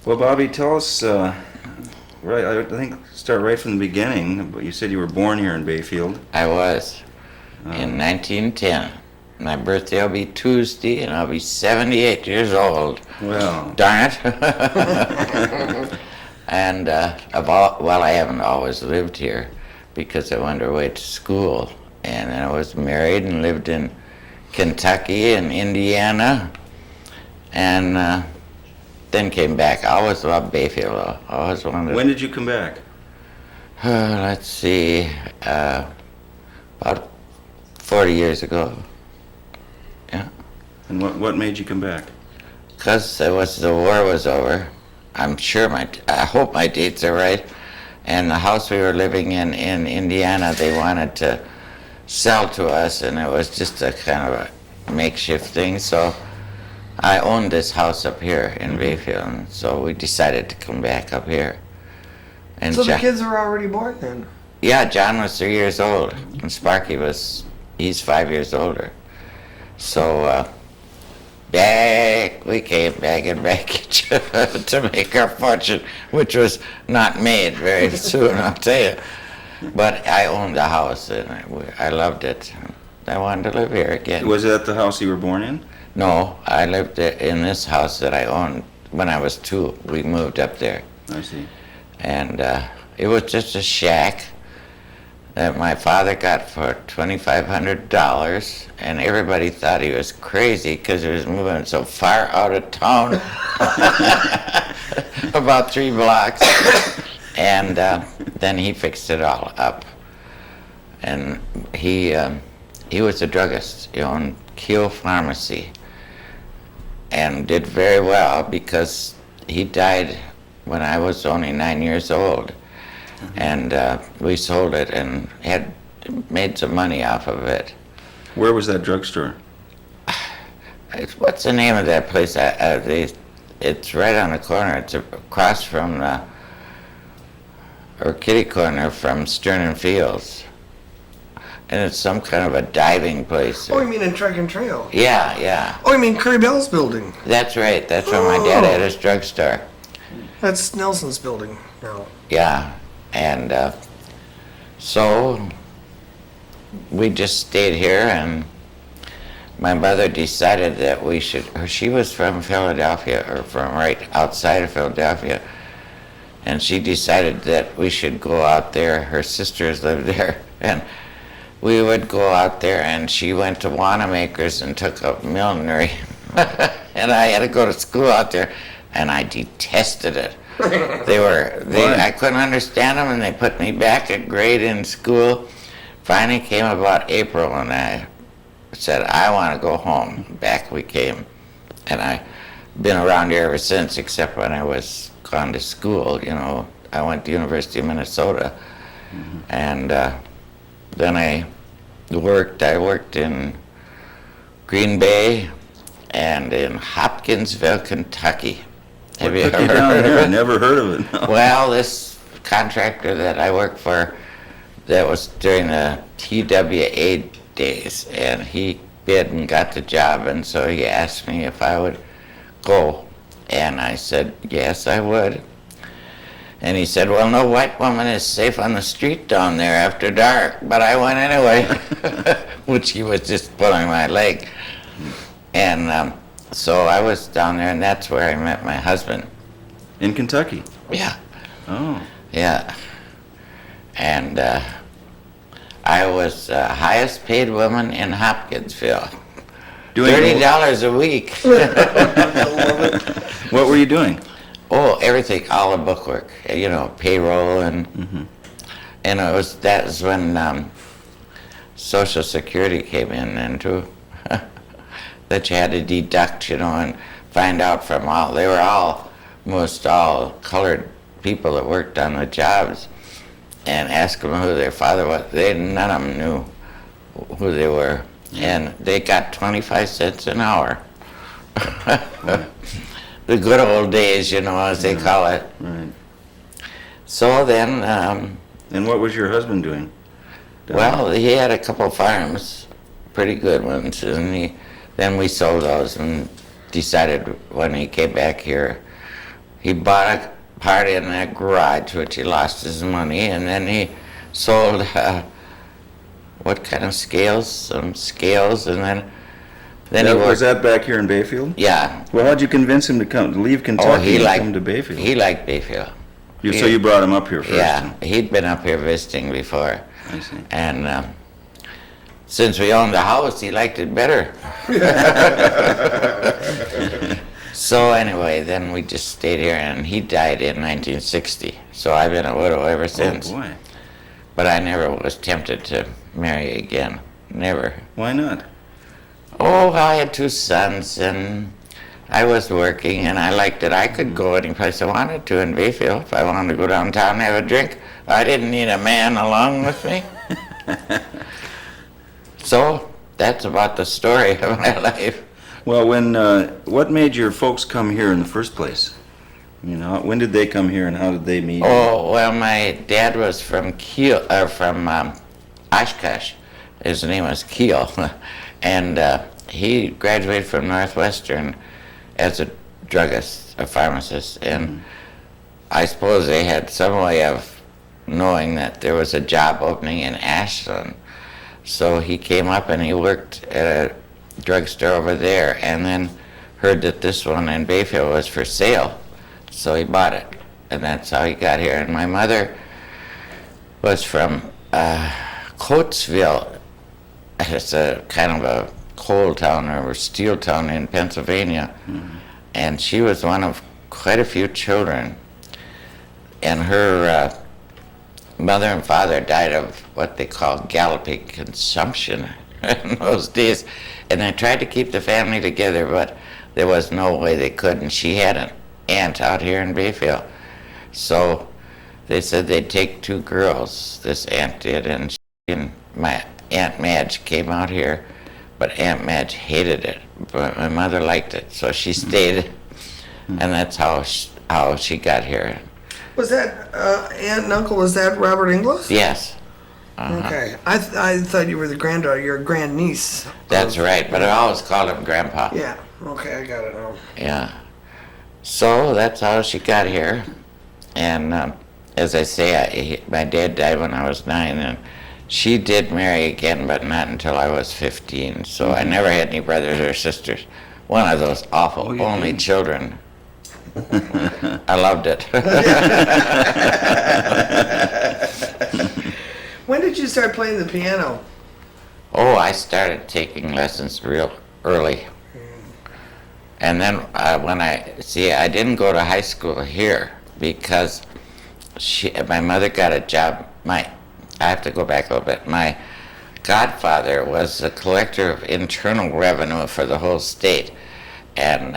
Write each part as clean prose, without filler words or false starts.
Well, Bobby, tell us, right, I think start right from the beginning. But you said you were born here in Bayfield. I was in 1910. My birthday will be Tuesday, and I'll be 78 years old. Well, Darn it. And I haven't always lived here because I went away to school. And I was married and lived in Kentucky and Indiana. And then came back. I always loved Bayfield. I always wanted. when did you come back? Let's see, about 40 years ago. Yeah. And what made you come back? Because the war was over. I hope my dates are right. And the house we were living in Indiana, they wanted to sell to us, and it was just a kind of a makeshift thing. So I owned this house up here in Bayfield, and so we decided to come back up here. And So the kids were already born then? Yeah, John was 3 years old, and Sparky he's 5 years older. So we came back in baggage to make our fortune, which was not made very soon, I'll tell you. But I owned the house, and I loved it. I wanted to live here again. Was that the house you were born in? No, I lived in this house that I owned when I was 2. We moved up there. I see. And it was just a shack that my father got for $2,500, and everybody thought he was crazy because he was moving so far out of town, about 3 blocks. And then he fixed it all up. And he was a druggist. He owned Keogh Pharmacy, and did very well because he died when I was only 9 years old. And we sold it and had made some money off of it. Where was that drugstore? What's the name of that place? It's right on the corner. It's across from or kitty corner from Stern and Fields. And it's some kind of a diving place. Oh, you mean in Track and Trail? Yeah, yeah. Oh, you mean Curry Bell's building? That's right. That's where my dad had his drugstore. That's Nelson's building now. Yeah. And so we just stayed here, and my mother decided that she was from Philadelphia, or from right outside of Philadelphia, and she decided that we should go out there. Her sisters lived there, and we would go out there, and she went to Wanamaker's and took up millinery, and I had to go to school out there, and I detested it. I couldn't understand them, and they put me back a grade in school. Finally came about April, and I said, I want to go home. Back we came, and I've been around here ever since, except when I was gone to school. I went to University of Minnesota, and then I worked in Green Bay and in Hopkinsville, Kentucky. Have you ever heard of it? Never heard of it. No. Well, this contractor that I worked for, that was during the TWA days, and he bid and got the job, and so he asked me if I would go, and I said, yes, I would. And he said, well, no white woman is safe on the street down there after dark, but I went anyway, which he was just pulling my leg. And so I was down there, and that's where I met my husband. In Kentucky? Yeah. Oh. Yeah. And I was highest paid woman in Hopkinsville. Doing $30 a week. What were you doing? Oh, everything, all the bookwork, payroll, and that was when Social Security came in, and too, that you had to deduct, and find out from they were almost all colored people that worked on the jobs, and ask them who their father was. None of them knew who they were, and they got 25 cents an hour. The good old days, as they call it. Right. So then... and what was your husband doing? Well, he had a couple farms, pretty good ones, and then we sold those and decided when he came back here, he bought a part in that garage, which he lost his money, and then he sold, what kind of scales? Some scales, and then he Was worked. that back here in Bayfield? Yeah. Well, how'd you convince him to leave Kentucky and come to Bayfield? He liked Bayfield. So you brought him up here first? Yeah, he'd been up here visiting before. I see. And since we owned the house, he liked it better. So anyway, then we just stayed here, and he died in 1960. So I've been a widow ever since. Oh, boy. But I never was tempted to marry again. Never. Why not? Oh, I had 2 sons, and I was working, and I liked it. I could go any place I wanted to in Bayfield. If I wanted to go downtown and have a drink, I didn't need a man along with me. So that's about the story of my life. Well, what made your folks come here in the first place? You know, when did they come here and how did they meet? Oh, well, my dad was from Oshkosh. His name was Keel. And he graduated from Northwestern as a druggist, a pharmacist. And I suppose they had some way of knowing that there was a job opening in Ashland. So he came up and he worked at a drugstore over there, and then heard that this one in Bayfield was for sale. So he bought it, and that's how he got here. And my mother was from Coatesville. It's a kind of a coal town or a steel town in Pennsylvania. And she was one of quite a few children. And her mother and father died of what they call galloping consumption in those days. And they tried to keep the family together, but there was no way they could. And she had an aunt out here in Bayfield. So they said they'd take 2 girls, this aunt did, and she and my Aunt Madge came out here, but Aunt Madge hated it, but my mother liked it, so she stayed, and that's how she got here. Was that aunt and uncle? Was that Robert Inglis? Yes. Okay. I thought you were the granddaughter, your grandniece. That's right, but I always called him Grandpa. Yeah. Okay, I got it now. Yeah. So that's how she got here, and as I say, my dad died when I was 9, and she did marry again, but not until I was 15. So I never had any brothers or sisters. One of those awful only children. I loved it. When did you start playing the piano? Oh, I started taking lessons real early. And then I didn't go to high school here because my mother got a job. I have to go back a little bit. My godfather was the collector of internal revenue for the whole state. And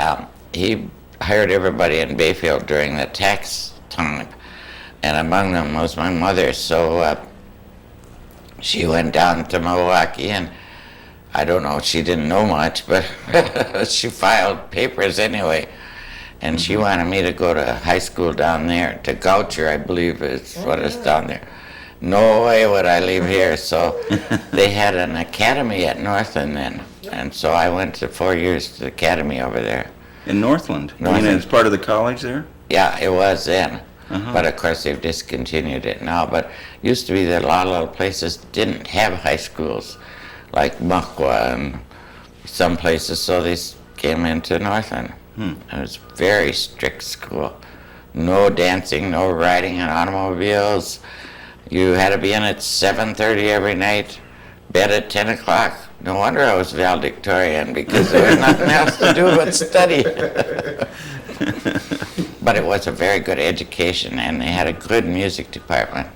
he hired everybody in Bayfield during the tax time. And among them was my mother. So she went down to Milwaukee, and I don't know, she didn't know much, but she filed papers anyway. And she wanted me to go to high school down there, to Goucher, I believe is what is down there. No way would I leave here. So they had an academy at Northland then. And so I went to 4 years to the academy over there. In Northland? Northland. You mean it's part of the college there? Yeah, it was then. But of course they've discontinued it now. But used to be that a lot of little places didn't have high schools, like Muckwa and some places, so they came into Northland. It was a very strict school. No dancing, no riding in automobiles. You had to be in at 7:30 every night, bed at 10 o'clock. No wonder I was valedictorian, because there was nothing else to do but study. But it was a very good education, and they had a good music department.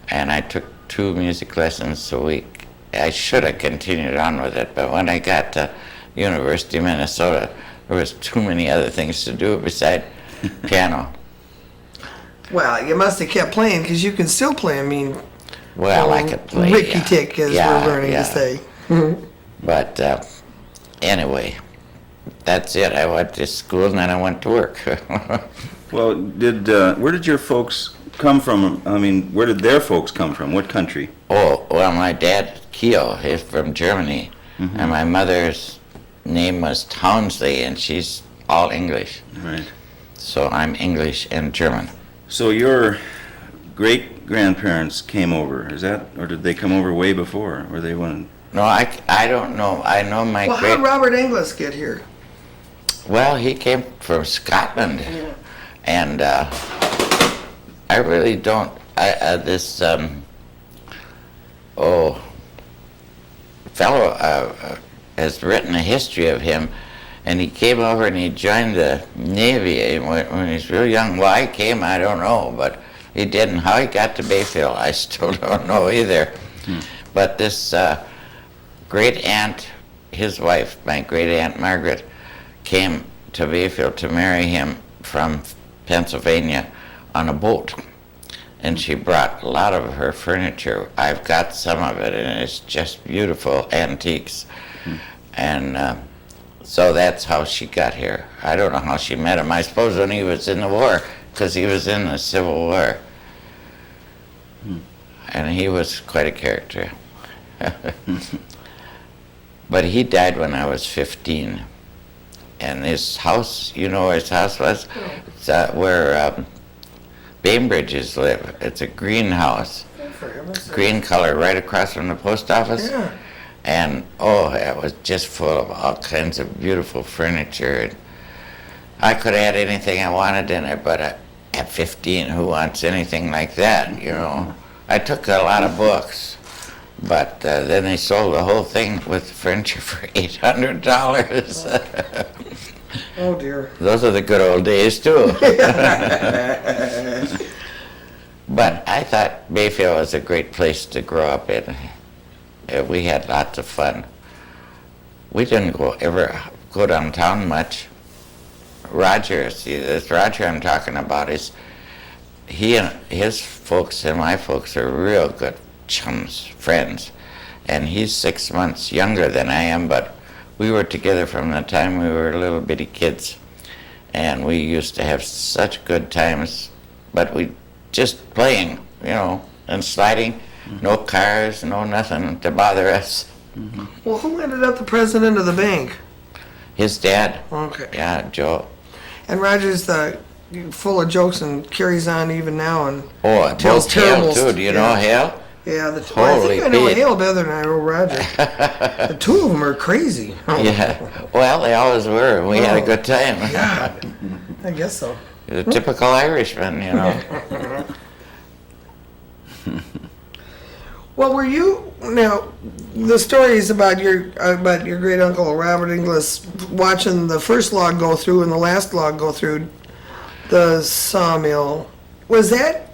And I took 2 music lessons a week. I should have continued on with it, but when I got to University of Minnesota, there was too many other things to do beside piano. Well, you must have kept playing, because you can still play. I mean, Well, I could play. Ricky Tick, as we're learning to say. But anyway, that's it. I went to school and then I went to work. Well, where did your folks come from? I mean, where did their folks come from? What country? Oh, well, my dad, Keo, is from Germany. And my mother's name was Townsley, and she's all English. Right. So I'm English and German. So your great-grandparents came over, is that, or did they come over way before? Or they went, No, I don't know. I know my Well, how did Robert Inglis get here? Well, he came from Scotland, and I really don't. This fellow has written a history of him, and he came over and he joined the Navy when he was real young. Why he came, I don't know, but he did. And how he got to Bayfield, I still don't know either. But this great aunt, his wife, my great aunt Margaret, came to Bayfield to marry him from Pennsylvania on a boat. And she brought a lot of her furniture. I've got some of it, and it's just beautiful antiques. And so that's how she got here. I don't know how she met him. I suppose when he was in the war, because he was in the Civil War. And he was quite a character. But he died when I was 15. And his house, you know where his house was? It's where Bainbridges live. It's a greenhouse, green color, right across from the post office. Yeah. And it was just full of all kinds of beautiful furniture. And I could add anything I wanted in it, but at 15, who wants anything like that, you know? I took a lot of books, but then they sold the whole thing with furniture for $800. Oh dear. Those are the good old days, too. But I thought Bayfield was a great place to grow up in. We had lots of fun. We didn't ever go downtown much. Roger, see, this Roger I'm talking about is, he and his folks and my folks are real good chums, friends. And he's 6 months younger than I am, but we were together from the time we were little bitty kids. And we used to have such good times, but we just playing, you know, and sliding. No cars, no nothing to bother us. Well, who ended up the president of the bank? His dad. Okay. Yeah, Joe. And Roger's full of jokes and carries on even now and tells both Hale terrible. too. Do you know Hale? Yeah, I Holy think I know Pete. Hale better than I know Roger. The two of them are crazy. Yeah. Well, they always were. We had a good time. Yeah, I guess so. The typical Irishman, you know. Well, were you now? The stories about your great uncle Robert Inglis watching the first log go through and the last log go through the sawmill. Was that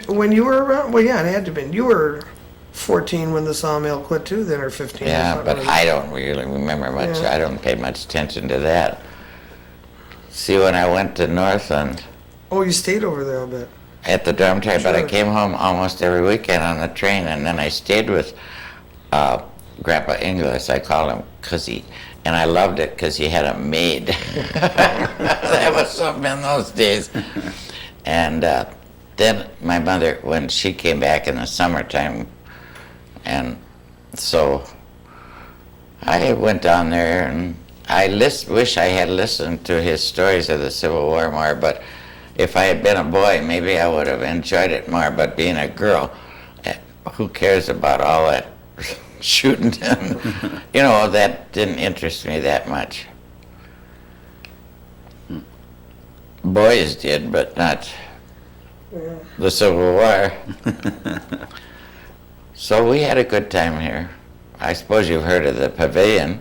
when you were around? Well, yeah, it had to have been. You were 14 when the sawmill quit too, then, or 15? Yeah, or but something. I don't really remember much. Yeah. I don't pay much attention to that. See, when I went to Northland Oh, you stayed over there a bit. at the dormitory, but I Sure. came home almost every weekend on the train, and then I stayed with Grandpa Inglis. I called him Cuzzy, and I loved it because he had a maid. That was something in those days. And then my mother, when she came back in the summertime, and so I went down there, and I wish I had listened to his stories of the Civil War more, but if I had been a boy, maybe I would have enjoyed it more. But being a girl, who cares about all that shooting? You know, that didn't interest me that much. Boys did, but not the Civil War. So we had a good time here. I suppose you've heard of the Pavilion.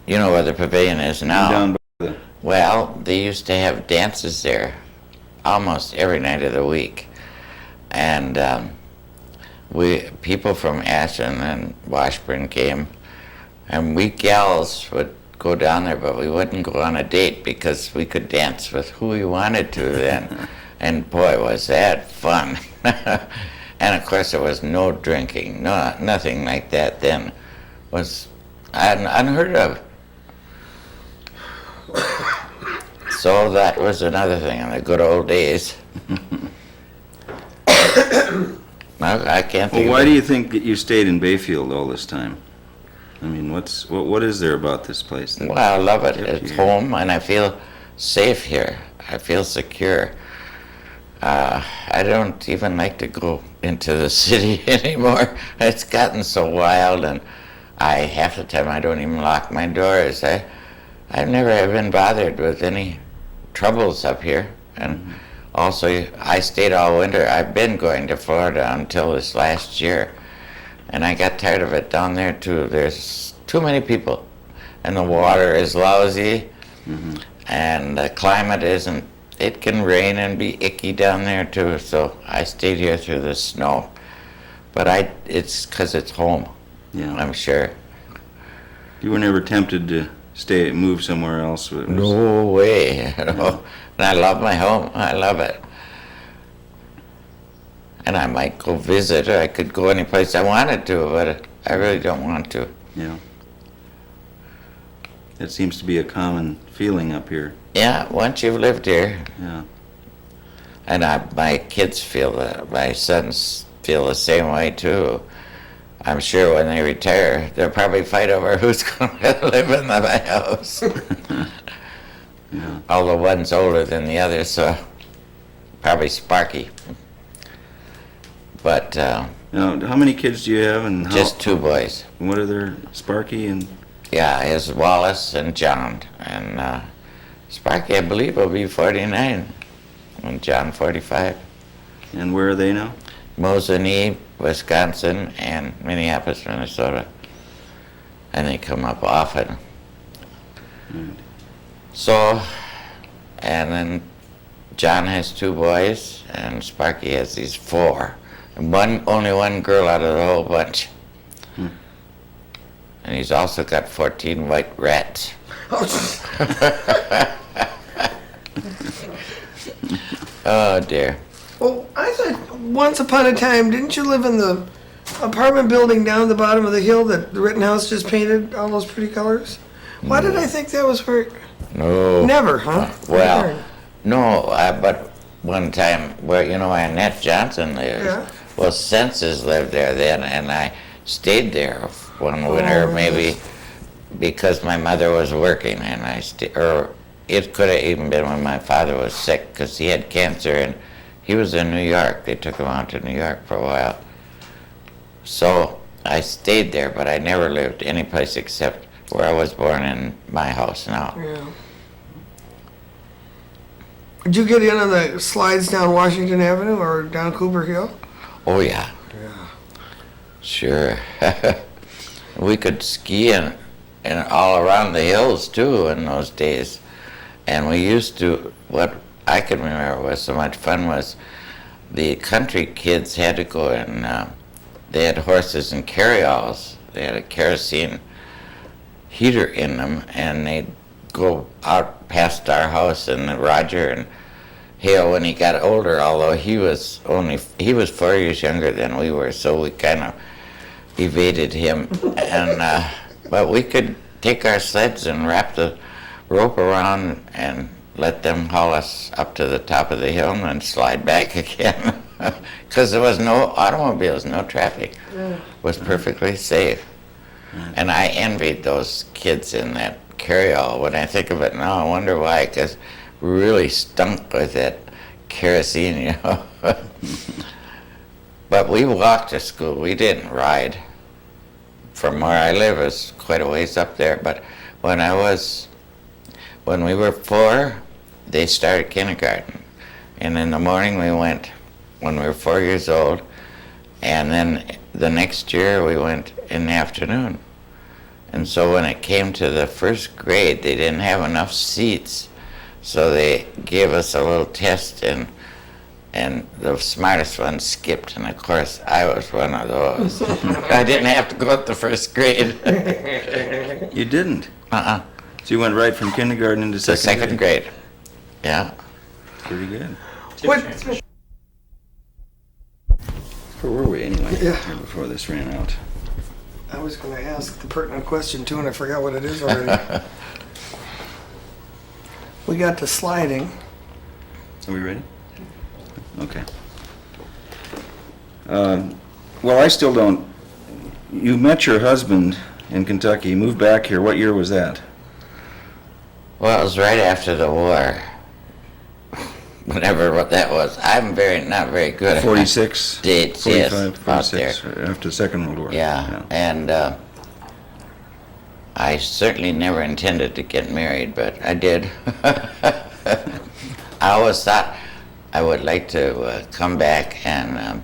You know where the Pavilion is now. Down by the, Well, they used to have dances there almost every night of the week. And people from Ashland and Washburn came, and we gals would go down there, but we wouldn't go on a date because we could dance with who we wanted to then. And boy, was that fun. And of course there was no drinking, nothing like that then. Was unheard of. So that was another thing in the good old days. I can't think well, of why it. do you think that you stayed in Bayfield all this time? I mean, what is there about this place? Well, I love it. kept It's you- home, and I feel safe here. I feel secure. I don't even like to go into the city anymore. It's gotten so wild, and half the time I don't even lock my doors. I've never been bothered with any troubles up here. And also, I stayed all winter. I've been going to Florida until this last year, and I got tired of it down there too. There's too many people, and the water is lousy, and the climate isn't. It can rain and be icky down there too, so I stayed here through the snow. But it's 'cause it's home, Yeah. I'm sure. You were never tempted to move somewhere else? No way, you know. And I love my home. I love it. And I might go visit, or I could go any place I wanted to, but I really don't want to. Yeah. It seems to be a common feeling up here. Yeah, once you've lived here, Yeah. and my kids feel that, my sons feel the same way too. I'm sure when they retire, they'll probably fight over who's going to live in my house. Yeah. Although one's older than the other, so probably Sparky. But Now, how many kids do you have, and just two boys. what are their Sparky and? Yeah, it's Wallace and John. And Sparky, I believe, will be 49, and John 45. And where are they now? Mosinee, Wisconsin, and Minneapolis, Minnesota. And they come up often. So, and then John has two boys, and Sparky has these four. And only one girl out of the whole bunch. And he's also got 14 white rats. Oh dear. Well, I thought once upon a time, didn't you live in the apartment building down at the bottom of the hill that the Rittenhouse just painted all those pretty colors? Why did I think that was where? No. Never, huh? Well, no, but one time, where Annette Johnson lives, Yeah. well, Senses lived there then, and I stayed there one winter, maybe because my mother was working, and or it could have even been when my father was sick, because he had cancer, and he was in New York. They took him out to New York for a while. So I stayed there, but I never lived any place except where I was born in my house now. Yeah. Did you get in on the slides down Washington Avenue or down Cooper Hill? Oh, yeah. Yeah. Sure. We could ski and all around the hills too in those days. And we used to, what I can remember was so much fun was the country kids had to go and they had horses and carryalls. They had a kerosene heater in them, and they'd go out past our house, and Roger and Hale, when he got older, although he was 4 years younger than we were, so we kind of evaded him. And but we could take our sleds and wrap the rope around and let them haul us up to the top of the hill and then slide back again, because there was no automobiles, no traffic. It was perfectly safe. And I envied those kids in that carryall. When I think of it now, I wonder why, because we really stunk with that kerosene, But we walked to school. We didn't ride. From where I live is quite a ways up there. But when we were 4, they started kindergarten. And in the morning we went when we were 4 years old. And then the next year we went in the afternoon. And so when it came to the first grade, they didn't have enough seats. So they gave us a little test, and the smartest one skipped. And of course, I was one of those. I didn't have to go up the first grade. You didn't? Uh-uh. So you went right from kindergarten into The second grade. Yeah. Pretty good. What? Where were we anyway? Yeah. Before this ran out. I was going to ask the pertinent question too, and I forgot what it is already. We got to sliding. Are we ready? Okay. Well, I still don't. You met your husband in Kentucky. You moved back here. What year was that? Well, it was right after the war. Whatever that was. I'm not very good at 46, dates. 45, Yes, about 46, there. after the Second World War. Yeah, and I certainly never intended to get married, but I did. I always thought I would like to come back and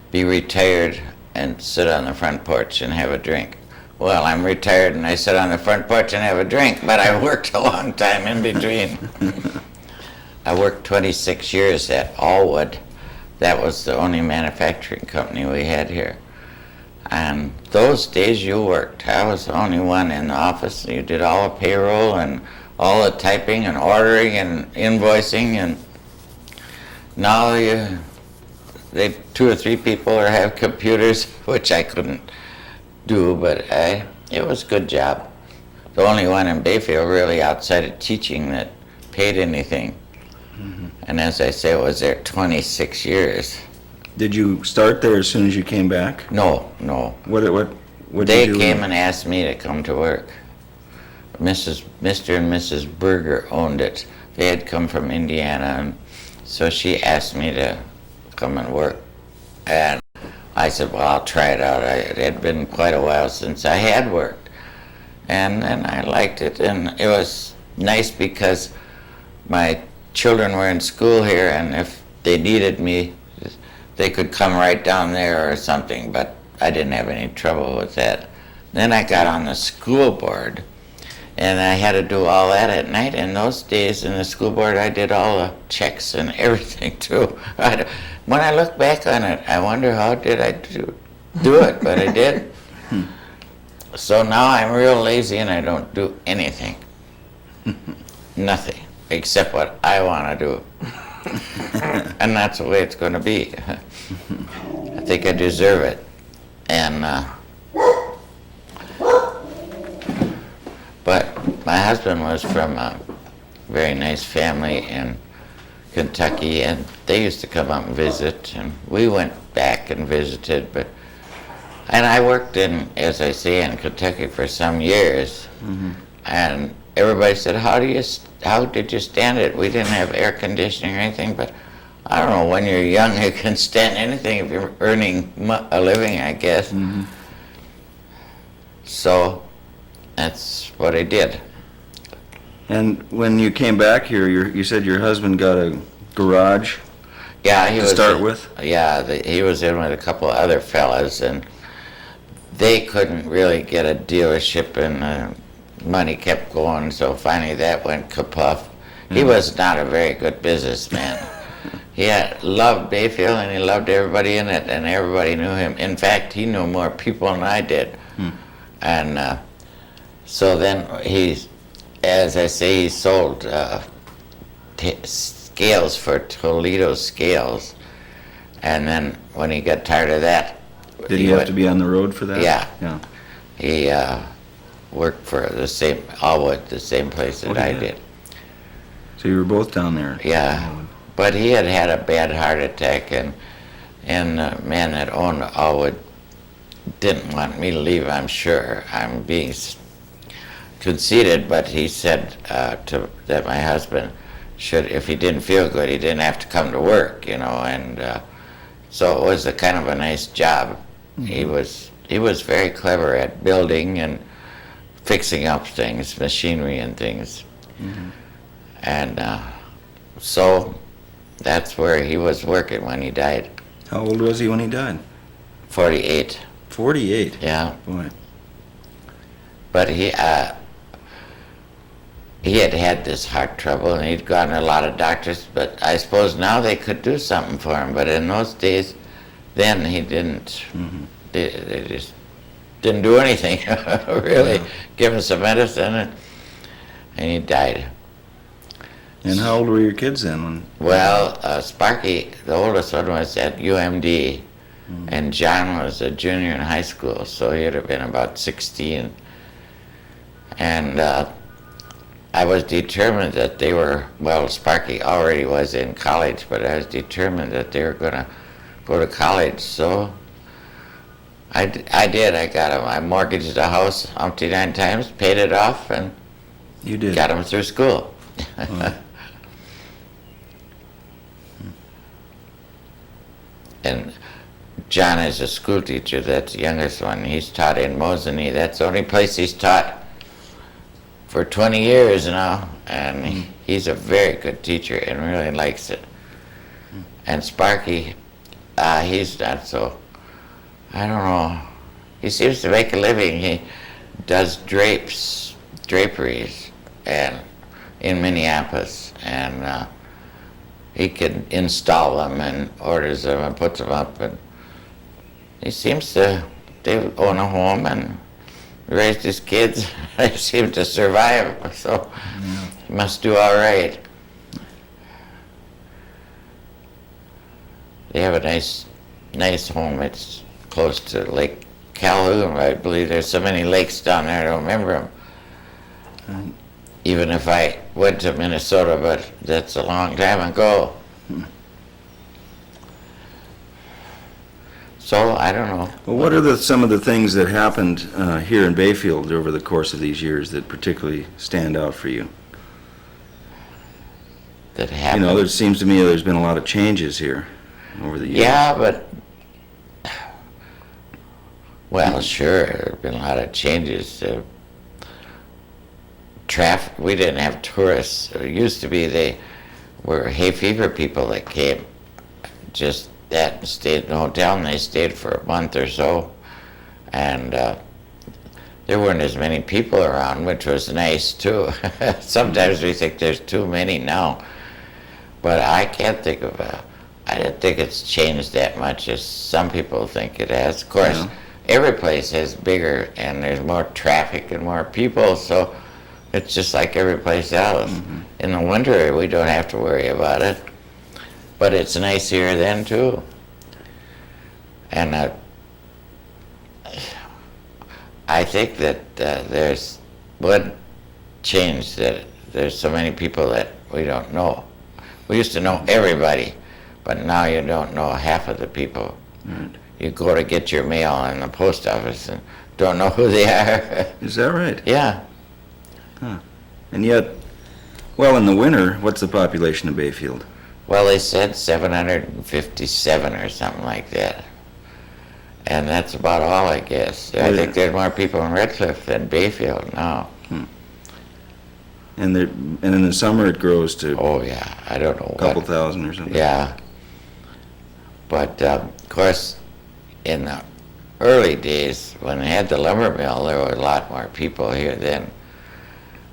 be retired and sit on the front porch and have a drink. Well, I'm retired and I sit on the front porch and have a drink, but I worked a long time in between. I worked 26 years at Allwood. That was the only manufacturing company we had here. And those days you worked. I was the only one in the office. You did all the payroll and all the typing and ordering and invoicing. And now they 2 or 3 people have computers, which I couldn't do, but it was a good job. The only one in Bayfield really outside of teaching that paid anything. Mm-hmm. And as I say, I was there 26 years. Did you start there as soon as you came back? No. What did They you do? came and asked me to come to work. Mr. and Mrs. Berger owned it. They had come from Indiana, and so she asked me to come and work. And I said, well, I'll try it out. It had been quite a while since I had worked. And I liked it. And it was nice because my children were in school here, and if they needed me, they could come right down there or something, but I didn't have any trouble with that. Then I got on the school board, and I had to do all that at night. In those days in the school board, I did all the checks and everything too. When I look back on it, I wonder how did I do it, but I did. So now I'm real lazy and I don't do anything. Nothing, except what I want to do. And that's the way it's going to be. I think I deserve it. And but my husband was from a very nice family in Kentucky, and they used to come up and visit, and we went back and visited. And I worked in, as I say, in Kentucky for some years, and everybody said, how did you stand it? We didn't have air conditioning or anything, but I don't know, when you're young you can stand anything if you're earning a living, I guess. So that's what I did. And when you came back here, you said your husband got a garage Yeah, he to was start with? Yeah, he was in with a couple of other fellas, and they couldn't really get a dealership, and money kept going, so finally that went kapuff. He was not a very good businessman. He loved Bayfield, and he loved everybody in it, and everybody knew him. In fact, he knew more people than I did. And so then as I say, he sold scales for Toledo Scales, and then when he got tired of that, Did he have to be on the road for that? Yeah. He worked for the same Allwood, the same place that I did. So you were both down there? Yeah, but he had had a bad heart attack, and the man that owned Allwood didn't want me to leave, I'm sure. I'm being conceited, but he said that my husband should, if he didn't feel good, he didn't have to come to work, and so it was a kind of a nice job. He was very clever at building and fixing up things, machinery and things. And so that's where he was working when he died. How old was he when he died? 48. 48? Yeah. Boy. But he had this heart trouble, and he'd gone to a lot of doctors, but I suppose now they could do something for him. But in those days, then he didn't. They just didn't do anything, really. Give him some medicine, and he died. And how old were your kids then? Well, Sparky, the oldest one, was at UMD, and John was a junior in high school, so he'd have been about 16. And I was determined that they were, well, Sparky already was in college, but I was determined that they were going to go to college, so I did. I mortgaged the house umpty 9 times, paid it off, and You did. got them through school. And John is a school teacher, that's the youngest one. He's taught in Mosinee. That's the only place he's taught for 20 years now. And he's a very good teacher and really likes it. And Sparky, he's not so, I don't know. He seems to make a living. He does draperies, and in Minneapolis. And he can install them and orders them and puts them up. And he seems to, they own a home and raised his kids. They seem to survive, so he must do all right. They have a nice home. It's close to Lake Calhoun, I believe. There's so many lakes down there, I don't remember them. Even if I went to Minnesota, but that's a long time ago. So, I don't know. Well, what are some of the things that happened here in Bayfield over the course of these years that particularly stand out for you? That happened? You know, there seems to me there's been a lot of changes here over the years. Yeah, but, well, sure, there have been a lot of changes. Traffic, we didn't have tourists. It used to be they were hay fever people that came just that and stayed in the hotel, and they stayed for a month or so. And there weren't as many people around, which was nice too. Sometimes we think there's too many now. But I can't think of I don't think it's changed that much as some people think it has. Of course, Yeah. Every place is bigger and there's more traffic and more people, so it's just like every place else. In the winter, we don't have to worry about it. But it's nice here then, too. And I think that there's one change, that there's so many people that we don't know. We used to know everybody, but now you don't know half of the people. Right. You go to get your mail in the post office and don't know who they are. Is that right? Yeah. And yet, well, in the winter, what's the population of Bayfield? Well, they said 757 or something like that. And that's about all, I guess. I think there's more people in Red Cliff than Bayfield now. And in the summer it grows to Oh, yeah. I don't know a couple what. thousand or something. Yeah. But, of course, in the early days, when they had the lumber mill, there were a lot more people here then.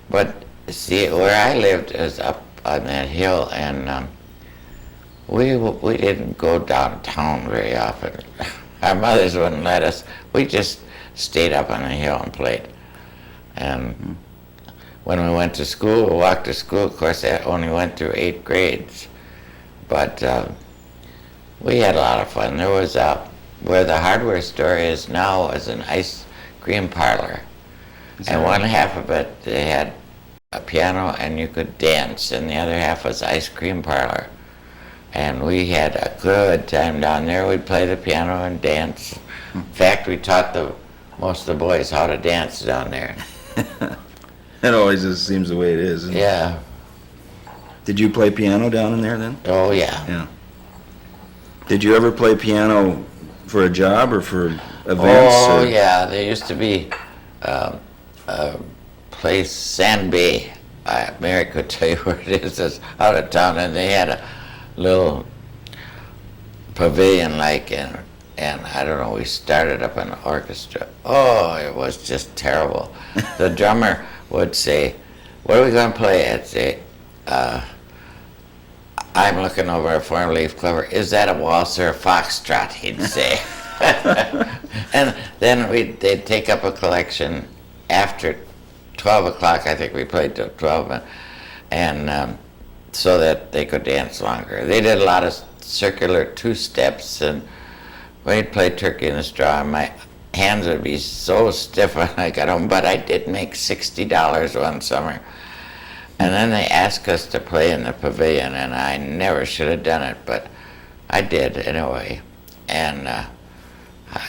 But, see, where I lived was up on that hill, and we didn't go downtown very often. Our mothers wouldn't let us. We just stayed up on the hill and played. And when we went to school, we walked to school. Of course, I only went through 8th grades. But we had a lot of fun. There was where the hardware store is now was an ice cream parlor. And one half of it, they had a piano and you could dance, and the other half was ice cream parlor. And we had a good time down there. We'd play the piano and dance. In fact, we taught most of the boys how to dance down there. That always just seems the way it is. Isn't it? Yeah. Did you play piano down in there then? Oh, yeah. Yeah. Did you ever play piano for a job or for events? Oh, or? yeah. There used to be a place, Sand Bay. Mary could tell you where it is. It's out of town, and they had a little pavilion and I don't know, we started up an orchestra. Oh, it was just terrible. The drummer would say, "What are we going to play?" I'd say, "I'm looking over a 4-leaf clover. Is that a waltz or a foxtrot?" He'd say. And then they'd take up a collection after 12 o'clock. I think we played till 12, and so that they could dance longer. They did a lot of circular 2-steps, and we'd play Turkey in the Straw, and my hands would be so stiff when I got home, but I did make $60 one summer. And then they asked us to play in the pavilion, and I never should have done it, but I did anyway. And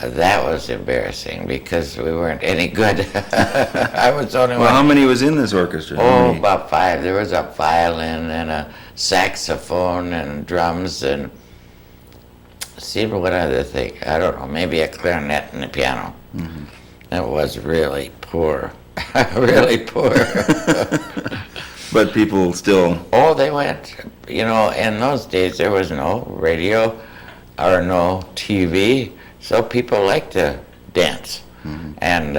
That was embarrassing because we weren't any good. I was the only Well, one. how many was in this orchestra? How Oh, many? about 5. There was a violin and a saxophone and drums and see what other thing. I don't know, maybe a clarinet and a piano. Mm-hmm. It was really poor, really poor. But people still. Oh, they went. You know, in those days there was no radio or no TV, so people liked to dance. Mm-hmm. And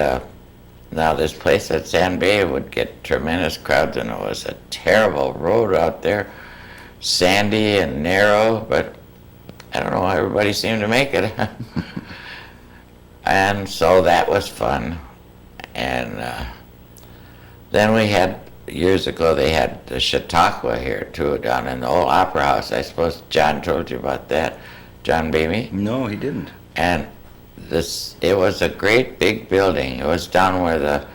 now this place at Sand Bay would get tremendous crowds, and it was a terrible road out there, sandy and narrow, but I don't know, everybody seemed to make it. And so that was fun. And then we had, years ago, they had the Chautauqua here too, down in the old Opera House. I suppose John told you about that, John Beamy. No, he didn't. And it was a great big building. It was down where the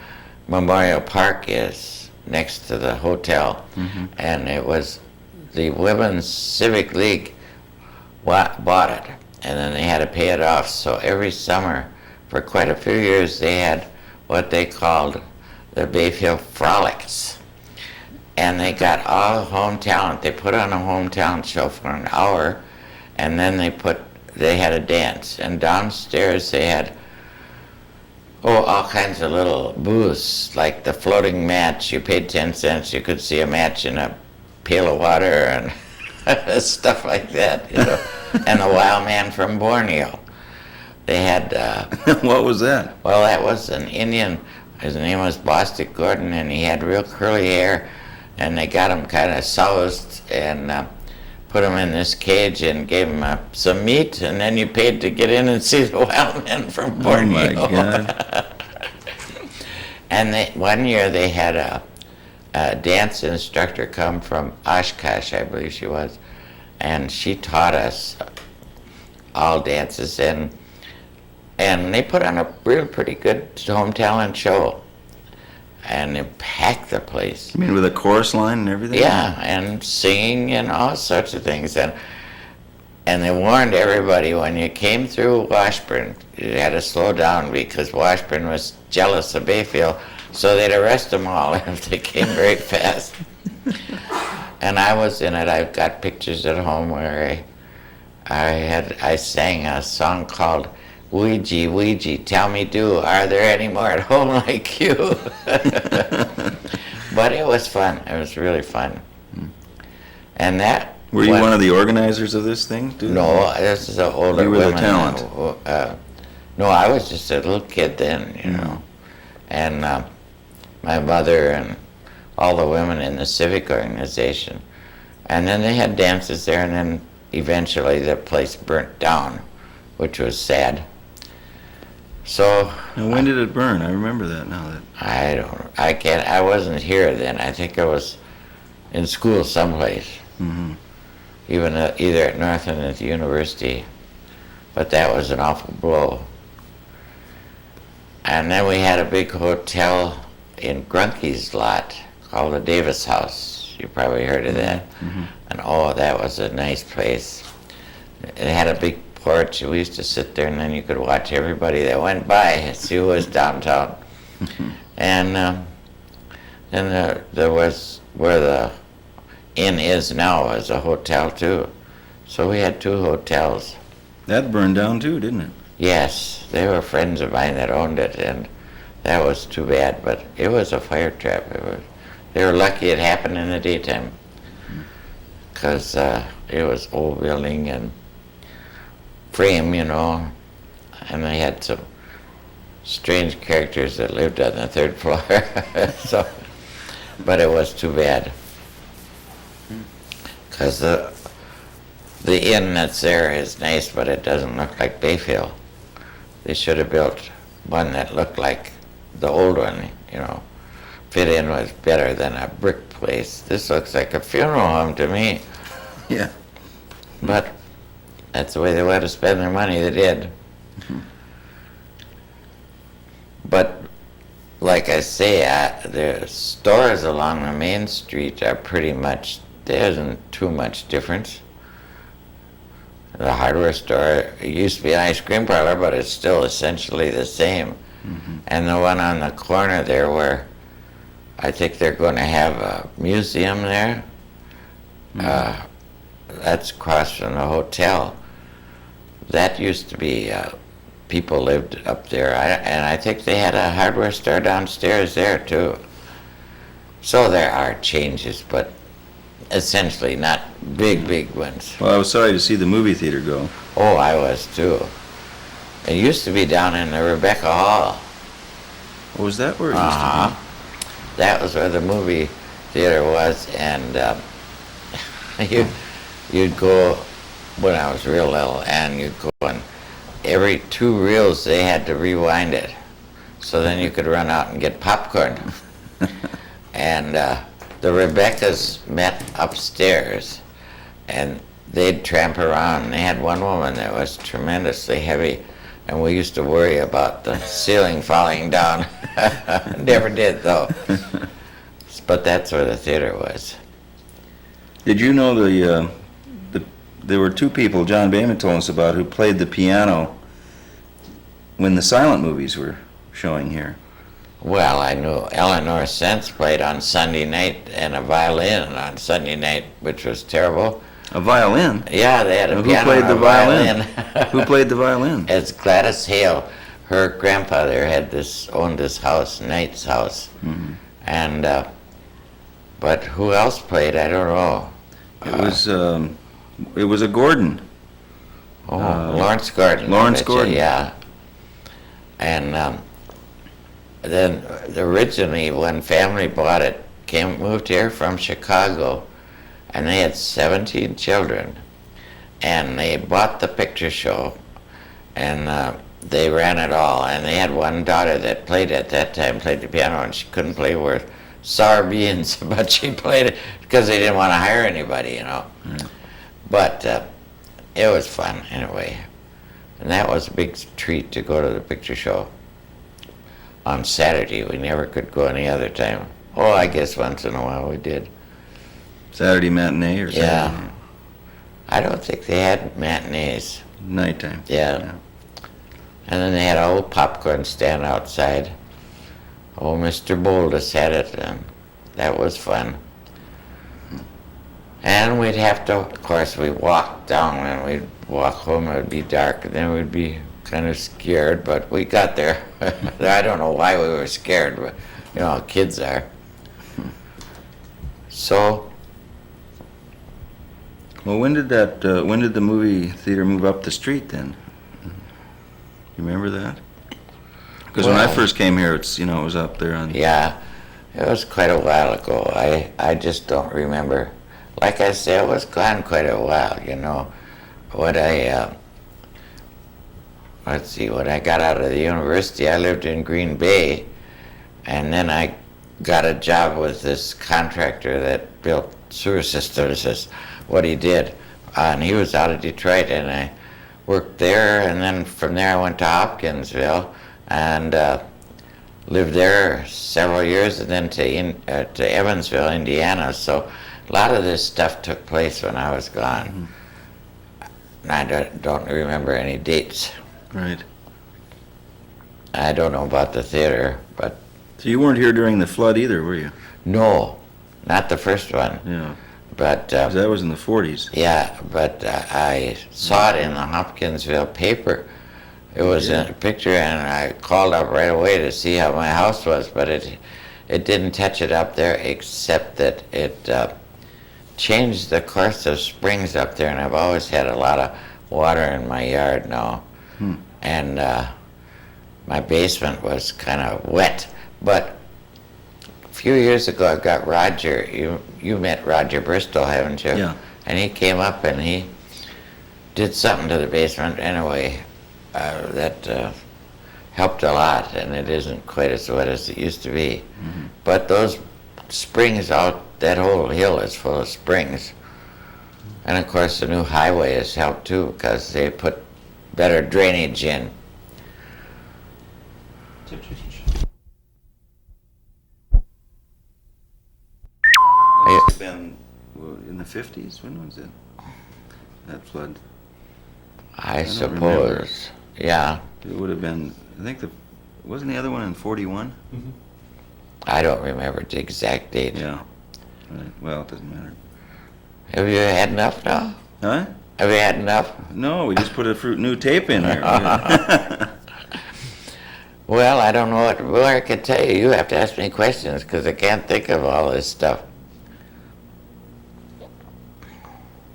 Memorial Park is, next to the hotel. Mm-hmm. And it was the Women's Civic League bought it, and then they had to pay it off. So every summer, for quite a few years, they had what they called the Bayfield Frolics. And they got all home talent. They put on a hometown show for an hour, and then they had a dance. And downstairs they had all kinds of little booths, like the floating match. You paid 10 cents, you could see a match in a pail of water and stuff like that, you know. And the wild man from Borneo. They had What was that? well, that was an Indian. His name was Bostic Gordon, and he had real curly hair, and they got him kind of soused and put him in this cage and gave him some meat, and then you paid to get in and see the wild man from Borneo. Oh my God. And one year they had a dance instructor come from Oshkosh, I believe she was, and she taught us all dances, and they put on a real pretty good home talent show, and they packed the place. You mean with a chorus line and everything? Yeah, and singing and all sorts of things, and they warned everybody when you came through Washburn, you had to slow down because Washburn was jealous of Bayfield, so they'd arrest them all if they came very fast. And I was in it. I've got pictures at home where I sang a song called Ouija, Ouija, Tell Me Do, Are There Any More at Home Like You? But it was fun. It was really fun. And that... Were you one of the organizers of this thing? Too? No, this is an older You were the woman. talent. No, I was just a little kid then, you know. And my mother and all the women in the civic organization. And then they had dances there, and then eventually the place burnt down, which was sad. So... Now, when did it burn? I remember that now. I wasn't here then. I think I was in school someplace. Mm-hmm. Even either at Northern or at the university. But that was an awful blow. And then we had a big hotel in Grunke's lot called the Davis House. You probably heard of that. Mm-hmm. And oh, that was a nice place. It had a big porch. We used to sit there, and then you could watch everybody that went by and see who was downtown. And then there was where the inn is now as a hotel too. So we had 2 hotels. That burned down too, didn't it? Yes, they were friends of mine that owned it, and that was too bad, but it was a fire trap. They were lucky it happened in the daytime, because it was old building and frame, you know, and they had some strange characters that lived on the 3rd floor. So, but it was too bad, because the inn that's there is nice, but it doesn't look like Bayfield. They should have built one that looked like the old one, you know. Fit in was better than a brick place. This looks like a funeral home to me. Yeah. But that's the way they let us spend their money. They did. But like I say, the stores along the main street are pretty much, there isn't too much difference. The hardware store, it used to be an ice cream parlor, but it's still essentially the same. And the one on the corner there where I think they're going to have a museum there, that's across from the hotel. That used to be, people lived up there, and I think they had a hardware store downstairs there too. So there are changes, but essentially not big ones. Well, I was sorry to see the movie theater go. Oh, I was too. It used to be down in the Rebecca Hall. Oh, was that where it used to That was where the movie theater was, and you'd go when I was real little, and you'd go, and every 2 reels they had to rewind it, so then you could run out and get popcorn. And the Rebeccas met upstairs, and they'd tramp around. They had one woman that was tremendously heavy, and we used to worry about the ceiling falling down. Never did, though. But that's where the theater was. Did you know there were 2 people John Bayman told us about who played the piano when the silent movies were showing here? Well, I knew Eleanor Sense played on Sunday night and a violin on Sunday night, which was terrible. A violin? Yeah, they had a Who piano played and the a violin? Who played the violin? It's Gladys Hale. Her grandfather owned this house, Knight's house. And, but who else played? I don't know. It was a Gordon. Lawrence Gordon. Lawrence Gordon. Yeah. And then originally when family bought it, moved here from Chicago, and they had 17 children, and they bought the picture show, and they ran it all, and they had one daughter that played at that time, played the piano, and she couldn't play worth sour beans, but she played it because they didn't want to hire anybody, you know. But it was fun anyway, and that was a big treat to go to the picture show on Saturday. We never could go any other time. Oh, I guess once in a while we did. Saturday matinee or Saturday? Yeah. I don't think they had matinees. Nighttime. Yeah. And then they had a whole popcorn stand outside. Oh, Mr. Boldus had it, and that was fun. And we'd have to, of course, we walked down, and we'd walk home, it would be dark, and then we'd be kind of scared, but we got there. I don't know why we were scared, but you know how kids are. So. Well, when did the movie theater move up the street then? You remember that? Because when I first came here, it was up there on. Yeah, it was quite a while ago. I just don't remember. Like I said, it was gone quite a while, you know. When I got out of the university, I lived in Green Bay, and then I got a job with this contractor that built sewer systems. That's what he did, and he was out of Detroit, and I worked there, and then from there I went to Hopkinsville and lived there several years, and then to Evansville, Indiana. So a lot of this stuff took place when I was gone. And I don't remember any dates. Right. I don't know about the theater, but... So you weren't here during the flood either, were you? No, not the first one. Yeah. But... 'Cause that was in the 40s. Yeah, but I saw it in the Hopkinsville paper. It was in a picture, and I called up right away to see how my house was, but it didn't touch it up there, except that it changed the course of springs up there, and I've always had a lot of water in my yard now. And my basement was kind of wet. But a few years ago, I got Roger. You met Roger Bristol, haven't you? Yeah. And he came up and he did something to the basement anyway that helped a lot, and it isn't quite as wet as it used to be. But those springs out, that whole hill is full of springs. And of course, the new highway has helped too, because they put better drainage in. It's been in the 50s. When was it? That flood. I don't remember. suppose. Yeah. It would have been, I think wasn't the other one in 41? I don't remember the exact date. Yeah. Right. Well, it doesn't matter. Have you had enough now? Huh? Have you had enough? No, we just put a new tape in here. Well, I don't know what more I could tell you. You have to ask me questions because I can't think of all this stuff.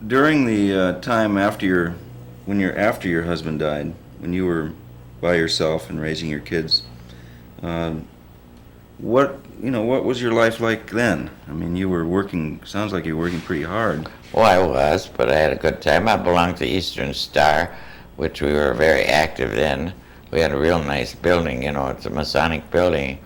During the time after your husband died, when you were by yourself and raising your kids, what was your life like then? I mean, you were working. Sounds like you were working pretty hard. Well, I was, but I had a good time. I belonged to Eastern Star, which we were very active in. We had a real nice building, it's a Masonic building,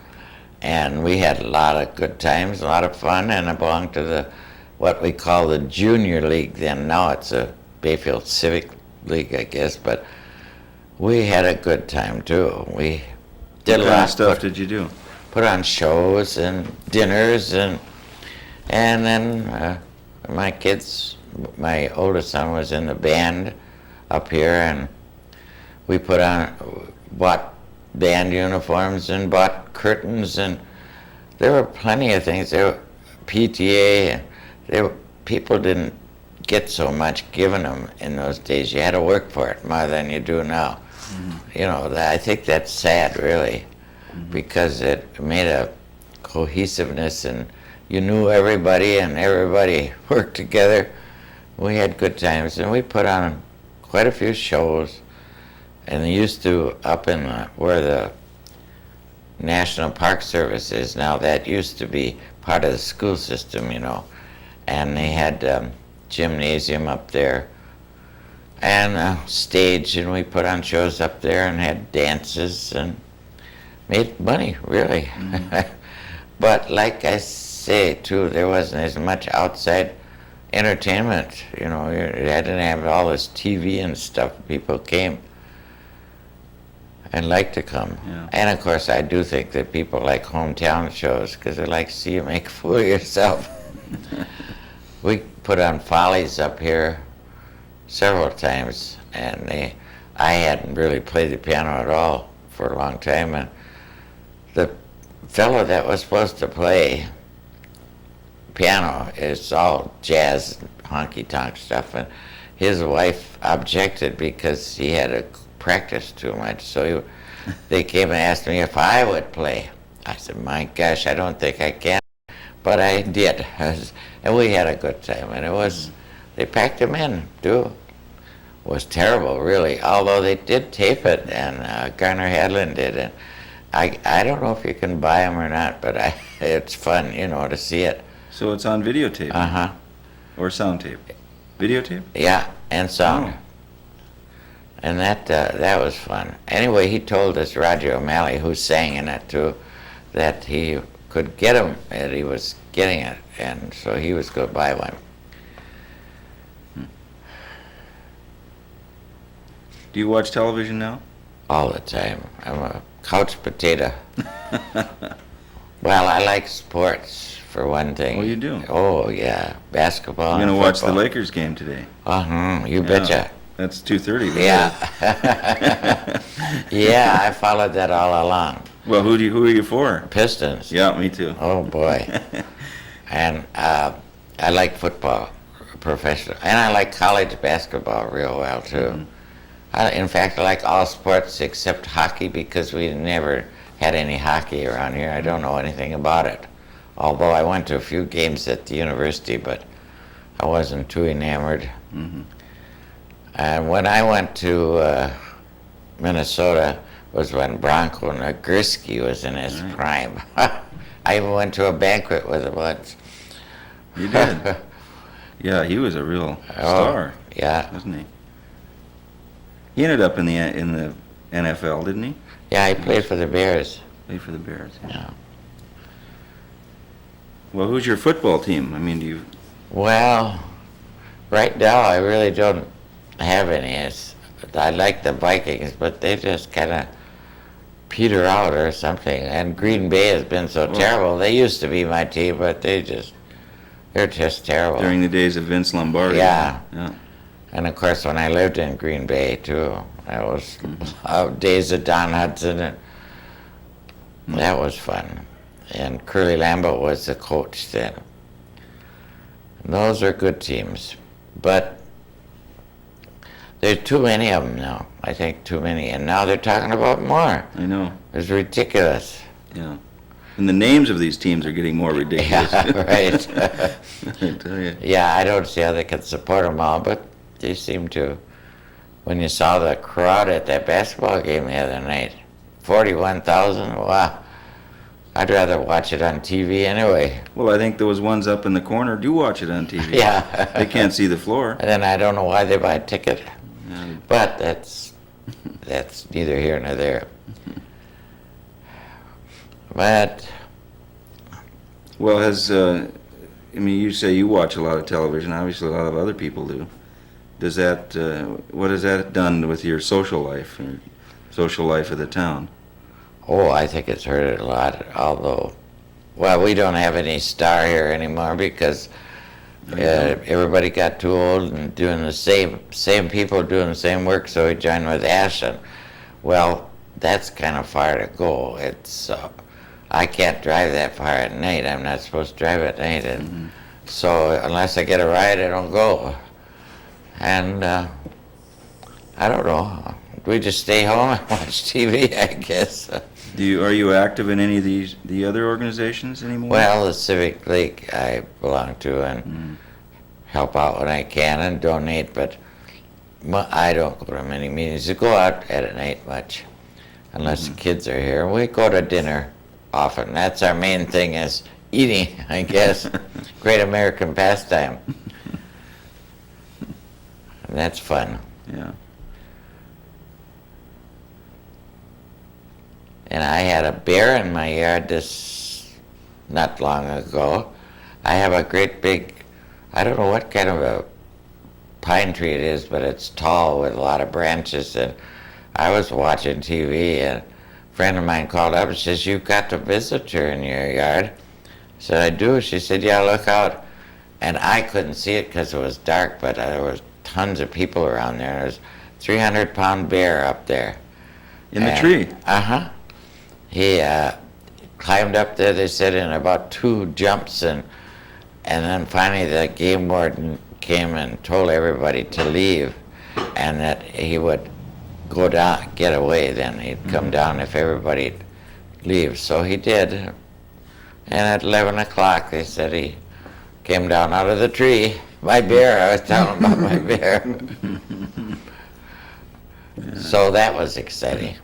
and we had a lot of good times, a lot of fun, and I belonged to what we call the Junior League then. Now it's a Bayfield Civic League, I guess, but we had a good time too. We did What a kind lot of stuff did you do? put on shows and dinners, and then my kids, my oldest son was in the band up here, and we bought band uniforms and bought curtains, and there were plenty of things. There were PTA, and people didn't get so much given them in those days. You had to work for it more than you do now. I think that's sad, really, because it made a cohesiveness, and you knew everybody, and everybody worked together. We had good times, and we put on quite a few shows. And they used to, up in where the National Park Service is now, that used to be part of the school system, And they had gymnasium up there and a stage, and we put on shows up there and had dances and made money, really. But like I say, too, there wasn't as much outside entertainment. You hadn't have all this TV and stuff. People came and like to come. Yeah. And of course, I do think that people like hometown shows because they like to see you make a fool of yourself. We put on Follies up here several times, and I hadn't really played the piano at all for a long time, and the fellow that was supposed to play piano is all jazz, honky-tonk stuff, and his wife objected because he had to practice too much. So they came and asked me if I would play. I said, my gosh, I don't think I can. But I did. And we had a good time. And they packed him in, too. It was terrible, really. Although they did tape it, and Garner Hadlin did. And I don't know if you can buy them or not, but it's fun, to see it. So it's on videotape? Uh-huh. Or sound tape? Videotape? Yeah, and sound. Oh. And that was fun. Anyway, he told us, Roger O'Malley, who sang in it too, that he could get him, and he was getting it, and so he was going to buy one. Do you watch television now? All the time. I'm a couch potato. Well, I like sports, for one thing. Oh, you do? Oh, yeah. Basketball. You're going to and watch the football. Lakers game today. You betcha. That's 2:30. Yeah. Yeah, I followed that all along. Well, who are you for? Pistons. Yeah, me too. Oh, boy. And I like football, professional. And I like college basketball real well, too. In fact, I like all sports except hockey because we never had any hockey around here. I don't know anything about it. Although I went to a few games at the university, but I wasn't too enamored. And when I went to Minnesota was when Bronco Nagurski was in his prime. I even went to a banquet with him once. You did? Yeah, he was a real star, Yeah. wasn't he? He ended up in the NFL, didn't he? Yeah, he played for the Bears. Played for the Bears. Yeah. Well, who's your football team? I mean, do you... Well, right now I really don't have any. I like the Vikings, but they just kind of peter out or something. And Green Bay has been so terrible. They used to be my team, but they're just terrible. During the days of Vince Lombardi. Yeah. Yeah. And of course, when I lived in Green Bay too, that was days of Don Hudson, and that was fun. And Curly Lambeau was the coach then. And those are good teams, but there's too many of them now. I think too many, and now they're talking about more. I know. It's ridiculous. Yeah. And the names of these teams are getting more ridiculous. Yeah, right. I tell you. Yeah, I don't see how they can support them all, but they seem to. When you saw the crowd at that basketball game the other night, 41,000, wow. I'd rather watch it on TV anyway. Well, I think those ones up in the corner do watch it on TV. Yeah. They can't see the floor. And then I don't know why they buy a ticket. Yeah. But that's neither here nor there. But Well, I mean, you say you watch a lot of television. Obviously, a lot of other people do. Does that, what has that done with your social life, or social life of the town? oh, I think it's hurt it a lot. Although, well, we don't have any star here anymore because everybody got too old and doing the same people doing the same work. So we joined with Ashland. Well, that's kind of far to go. It's I can't drive that far at night. I'm not supposed to drive at night, and so unless I get a ride, I don't go. And I don't know. We just stay home and watch TV, I guess. Are you active in any of the other organizations anymore? Well, the Civic League I belong to and help out when I can and donate, but I don't go to many meetings. I go out at night much, unless the kids are here. We go to dinner often. That's our main thing, is eating, I guess. Great American pastime. And that's fun. Yeah. And I had a bear in my yard not long ago. I have a great big, I don't know what kind of a pine tree it is, but it's tall with a lot of branches. And I was watching TV, and a friend of mine called up and says, "You've got a visitor in your yard." I said, "I do." She said, "Yeah, look out." And I couldn't see it because it was dark, but there was tons of people around there. There was a 300-pound bear up there. In the tree? Uh-huh. He climbed up there, they said, in about 2 jumps, and then finally the game warden came and told everybody to leave, and that he would go down, get away, then he'd come down if everybody leaves. So he did. And at 11 o'clock, they said he came down out of the tree. My bear, I was telling about my bear. So that was exciting.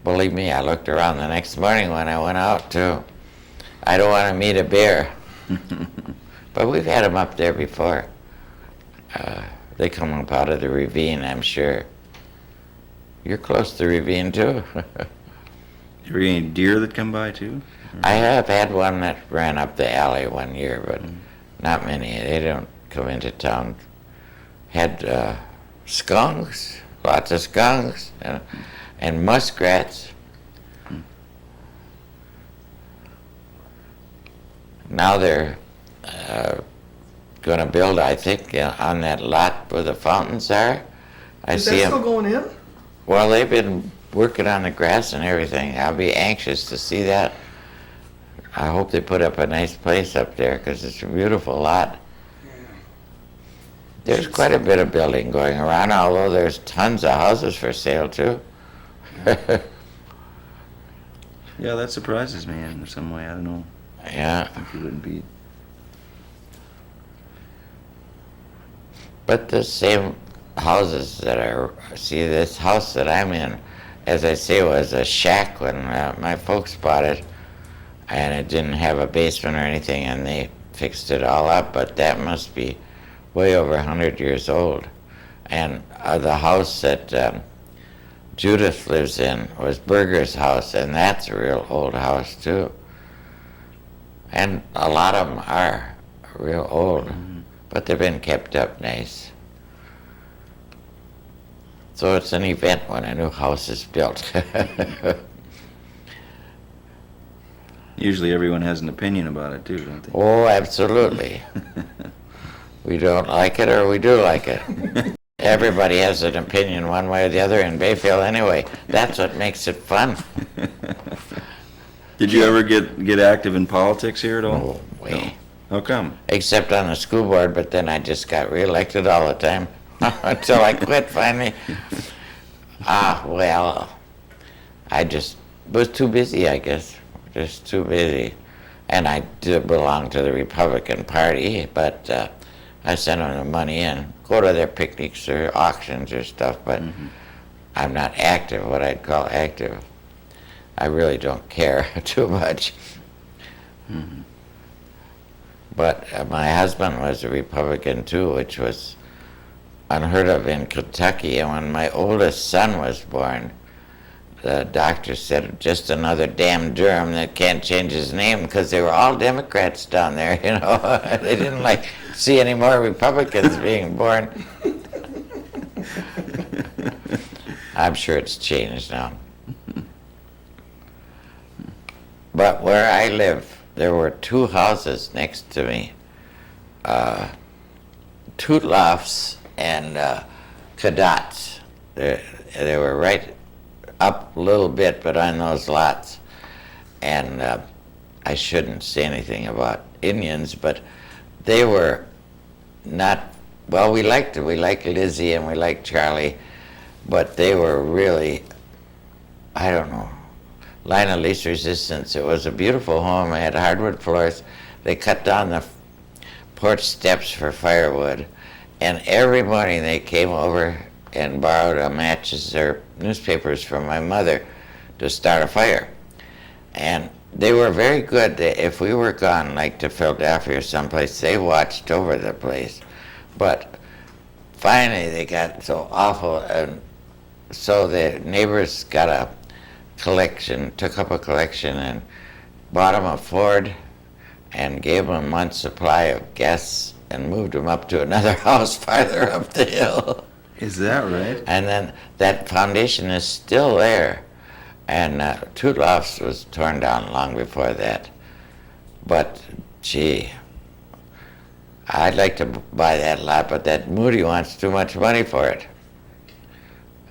Believe me, I looked around the next morning when I went out too. I don't want to meet a bear. But we've had them up there before. They come up out of the ravine, I'm sure. You're close to the ravine too. Are there any deer that come by too? I have had one that ran up the alley one year, but not many. They don't come into town. Had skunks, lots of skunks, and muskrats. Now they're going to build, I think, on that lot where the fountains are. I Is see that still them. going in? Well, they've been working on the grass and everything. I'll be anxious to see that. I hope they put up a nice place up there because it's a beautiful lot. There's quite a bit of building going around, although there's tons of houses for sale too. Yeah, that surprises me in some way. I don't know. Yeah, I think it wouldn't be. but the same houses that are, see, this house that I'm in, as I say, was a shack when my folks bought it, and it didn't have a basement or anything, and they fixed it all up, but that must be way over 100 years old. And the house that Judith lives in was Berger's house, and that's a real old house too. And a lot of them are real old, but they've been kept up nice. So it's an event when a new house is built. Usually everyone has an opinion about it too, don't they? Oh, absolutely. We don't like it or we do like it. Everybody has an opinion one way or the other in Bayfield anyway. That's what makes it fun. Did you ever get active in politics here at all? No way. How come? Except on the school board, but then I just got reelected all the time until I quit finally. Well, I just was too busy, I guess. Just too busy. And I did belong to the Republican Party, but I sent them the money and go to their picnics or auctions or stuff, but I'm not active, what I'd call active. I really don't care too much. But my husband was a Republican too, which was unheard of in Kentucky. And when my oldest son was born, the doctor said, just another damn Durham that can't change his name, because they were all Democrats down there, you know. They didn't like see any more Republicans being born. I'm sure it's changed now. But where I live, there were 2 houses next to me, Tootlofts and Cadats. They were right up a little bit, but on those lots. And I shouldn't say anything about Indians, but they were not, well, we liked Lizzie and we liked Charlie, but they were really, I don't know, line of least resistance. It was a beautiful home. It had hardwood floors. They cut down the porch steps for firewood, and every morning they came over and borrowed matches or newspapers from my mother to start a fire. And they were very good. If we were gone, like to Philadelphia or someplace, they watched over the place. But finally they got so awful, and so the neighbors got a collection, took up a collection and bought them a Ford and gave them a month's supply of gas and moved them up to another house farther up the hill. Is that right? And then that foundation is still there. And Tootlofts was torn down long before that. But gee, I'd like to buy that lot, but that Moody wants too much money for it.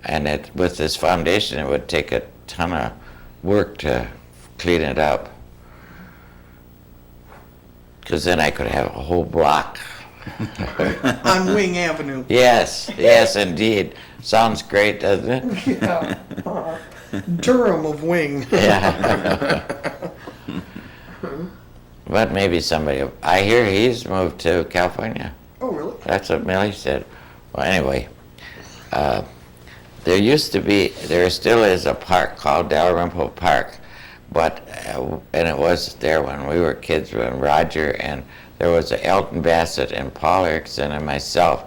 And with this foundation, it would take a ton of work to clean it up. Because then I could have a whole block. On Wing Avenue. Yes, yes, indeed. Sounds great, doesn't it? Yeah. Durham of Wing. Yeah. But maybe somebody, I hear he's moved to California. Oh, really? That's what Millie said. Well, anyway, there still is a park called Dalrymple Park, but, and it was there when we were kids, when Roger and there was Elton Bassett and Paul Erickson and myself.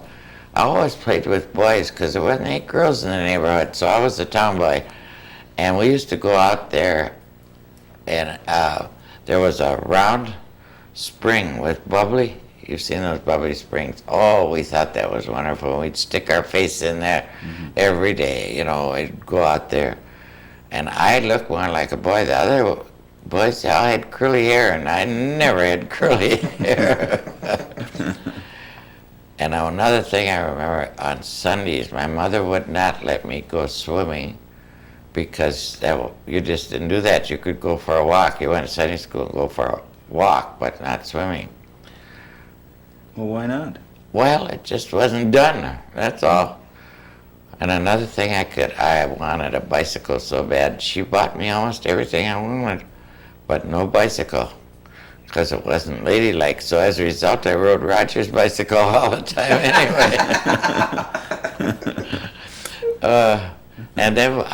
I always played with boys because there wasn't any girls in the neighborhood, so I was a tomboy. And we used to go out there, and there was a round spring with bubbly. You've seen those bubbly springs. Oh, we thought that was wonderful. We'd stick our face in there every day, you know, we'd go out there. And I looked more like a boy. The other boys, they all had curly hair, and I never had curly hair. And another thing I remember, on Sundays, my mother would not let me go swimming because you just didn't do that. You could go for a walk. You went to Sunday school and go for a walk, but not swimming. Well, why not? Well, it just wasn't done, that's all. And another thing I wanted a bicycle so bad. She bought me almost everything I wanted, but no bicycle, because it wasn't ladylike. So as a result, I rode Roger's bicycle all the time anyway. And then when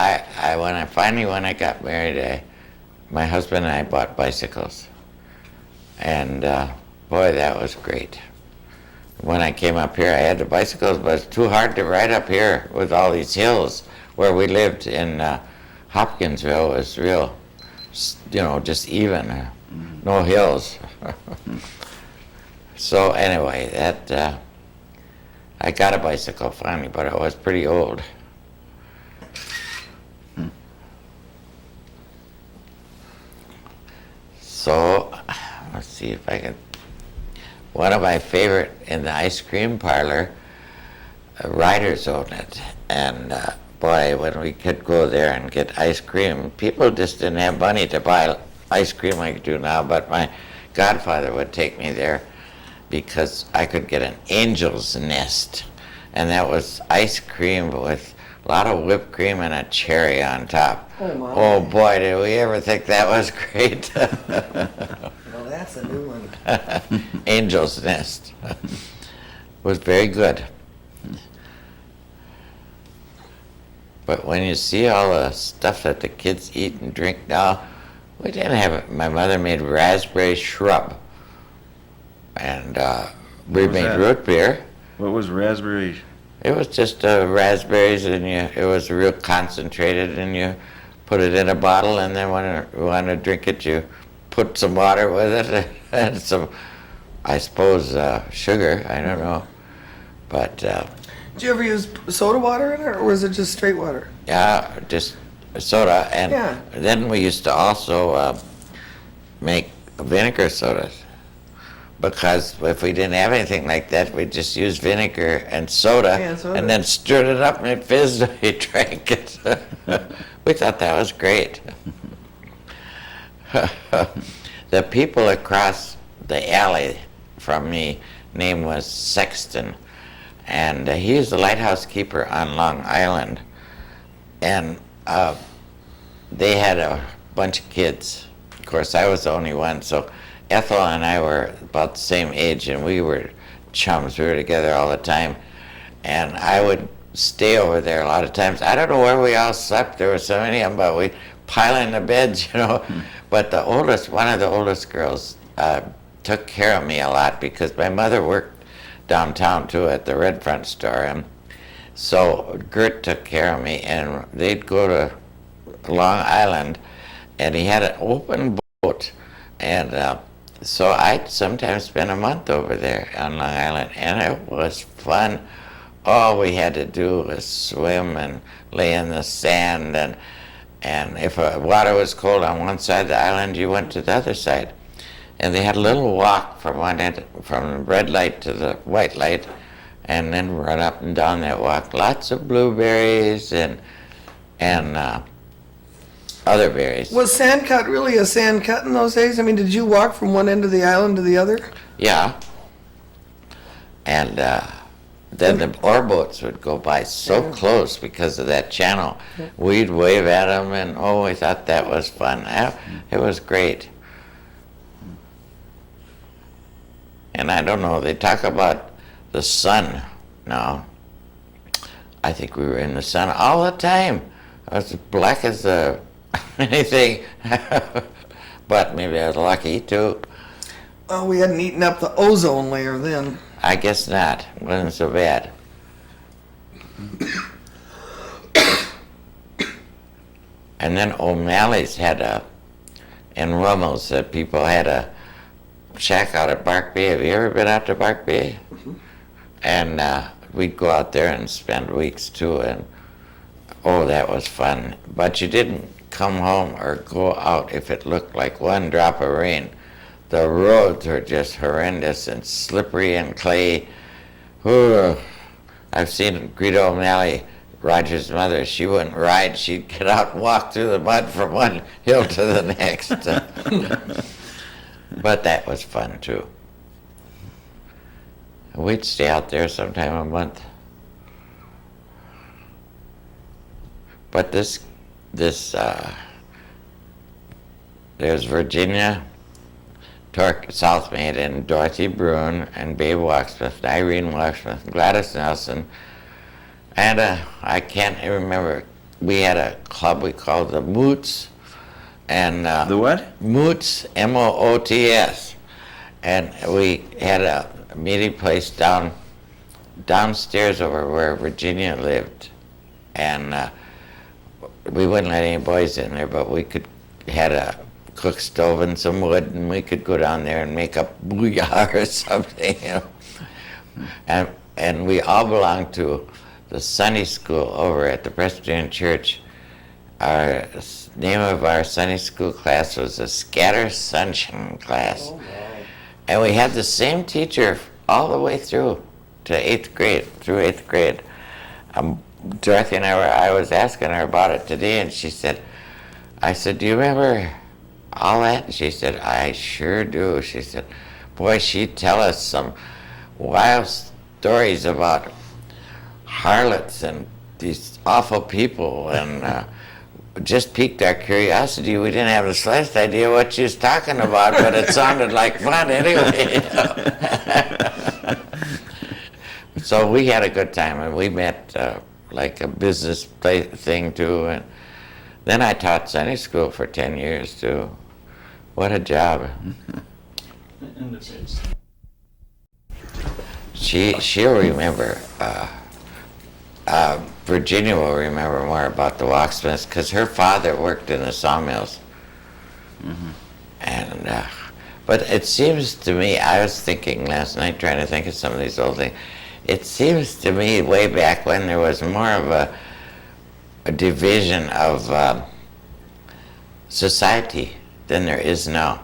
I got married, my husband and I bought bicycles. And boy, that was great. When I came up here, I had the bicycles, but it's too hard to ride up here with all these hills. Where we lived in Hopkinsville was real, you know, just even, no hills. So anyway, I got a bicycle finally, but I was pretty old. So, let's see if I can. one of my favorite in the ice cream parlor, Riders owned it. And boy, when we could go there and get ice cream, people just didn't have money to buy ice cream like you do now, but my godfather would take me there because I could get an angel's nest. And that was ice cream with a lot of whipped cream and a cherry on top. Oh, my. Oh boy, did we ever think that was great. Well, that's a new one. Angel's nest. Was very good. But when you see all the stuff that the kids eat and drink now, we didn't have it. My mother made raspberry shrub. And we was made that? root beer. What was raspberry? It was just raspberries, and it was real concentrated, and you put it in a bottle, and then when you want to drink it, you put some water with it, and some, I suppose, sugar, I don't know. But, Did you ever use soda water in it, or was it just straight water? yeah, just soda, and Yeah. then we used to also make vinegar sodas. Because if we didn't have anything like that, we'd just use vinegar and soda, Yeah, soda. and then stirred it up and it fizzed and we drank it. We thought that was great. The people across the alley from me, name was Sexton, and he was the lighthouse keeper on Long Island. And they had a bunch of kids. Of course, I was the only one, so Ethel and I were about the same age, and we were chums. We were together all the time. And I would stay over there a lot of times. I don't know where we all slept. There were so many of them, but we'd pile in the beds, you know. But one of the oldest girls, took care of me a lot because my mother worked downtown, too, at the Red Front store. And so Gert took care of me, and they'd go to Long Island, and he had an open boat. And so I'd sometimes spend a month over there on Long Island, and it was fun. All we had to do was swim and lay in the sand, and if water was cold on one side of the island, you went to the other side. And they had a little walk from one end, from the red light to the white light, and then run up and down that walk. Lots of blueberries and other berries. Was Sandcut really a sandcut in those days? I mean, did you walk from one end of the island to the other? Yeah. And then the ore boats would go by so close because of that channel. We'd wave at them, and we thought that was fun. It was great. And I don't know, they talk about the sun now. I think we were in the sun all the time. I was black as anything. But maybe I was lucky, too. Oh, we hadn't eaten up the ozone layer then. I guess not. It wasn't so bad. And then O'Malley's in Rummel's, people had a shack out at Bark Bay. Have you ever been out to Bark Bay? Mm-hmm. And we'd go out there and spend weeks too, and that was fun. But you didn't come home or go out if it looked like one drop of rain. The roads were just horrendous and slippery and clay. I've seen Greta O'Malley, Roger's mother. She wouldn't ride. She'd get out and walk through the mud from one hill to the next. But that was fun, too. We'd stay out there sometime a month. But there's Virginia Southmaid and Dorothy Bruin and Babe Walksmith and Irene Walksmith and Gladys Nelson. And I can't remember, we had a club we called the Moots. And The what? Moots, M-O-O-T-S. And we had a meeting place downstairs over where Virginia lived. And we wouldn't let any boys in there, but we had a cook stove and some wood, and we could go down there and make up booyah or something, you know. And we all belonged to the Sunday school over at the Presbyterian Church. Our name of our Sunday school class was the Scatter Sunshine class. And we had the same teacher all the way through to 8th grade, through 8th grade. Dorothy and I was asking her about it today, and she said, I said, do you remember all that? And she said, I sure do. She said, boy, she'd tell us some wild stories about harlots and these awful people, and just piqued our curiosity. We didn't have the slightest idea what she was talking about, but it sounded like fun anyway. So we had a good time, and we met like a business thing too. And then I taught Sunday school for 10 years too. What a job. She'll remember. Virginia will remember more about the locksmiths because her father worked in the sawmills. Mm-hmm. And but it seems to me, I was thinking last night, trying to think of some of these old things. It seems to me way back when there was more of a division of society than there is now.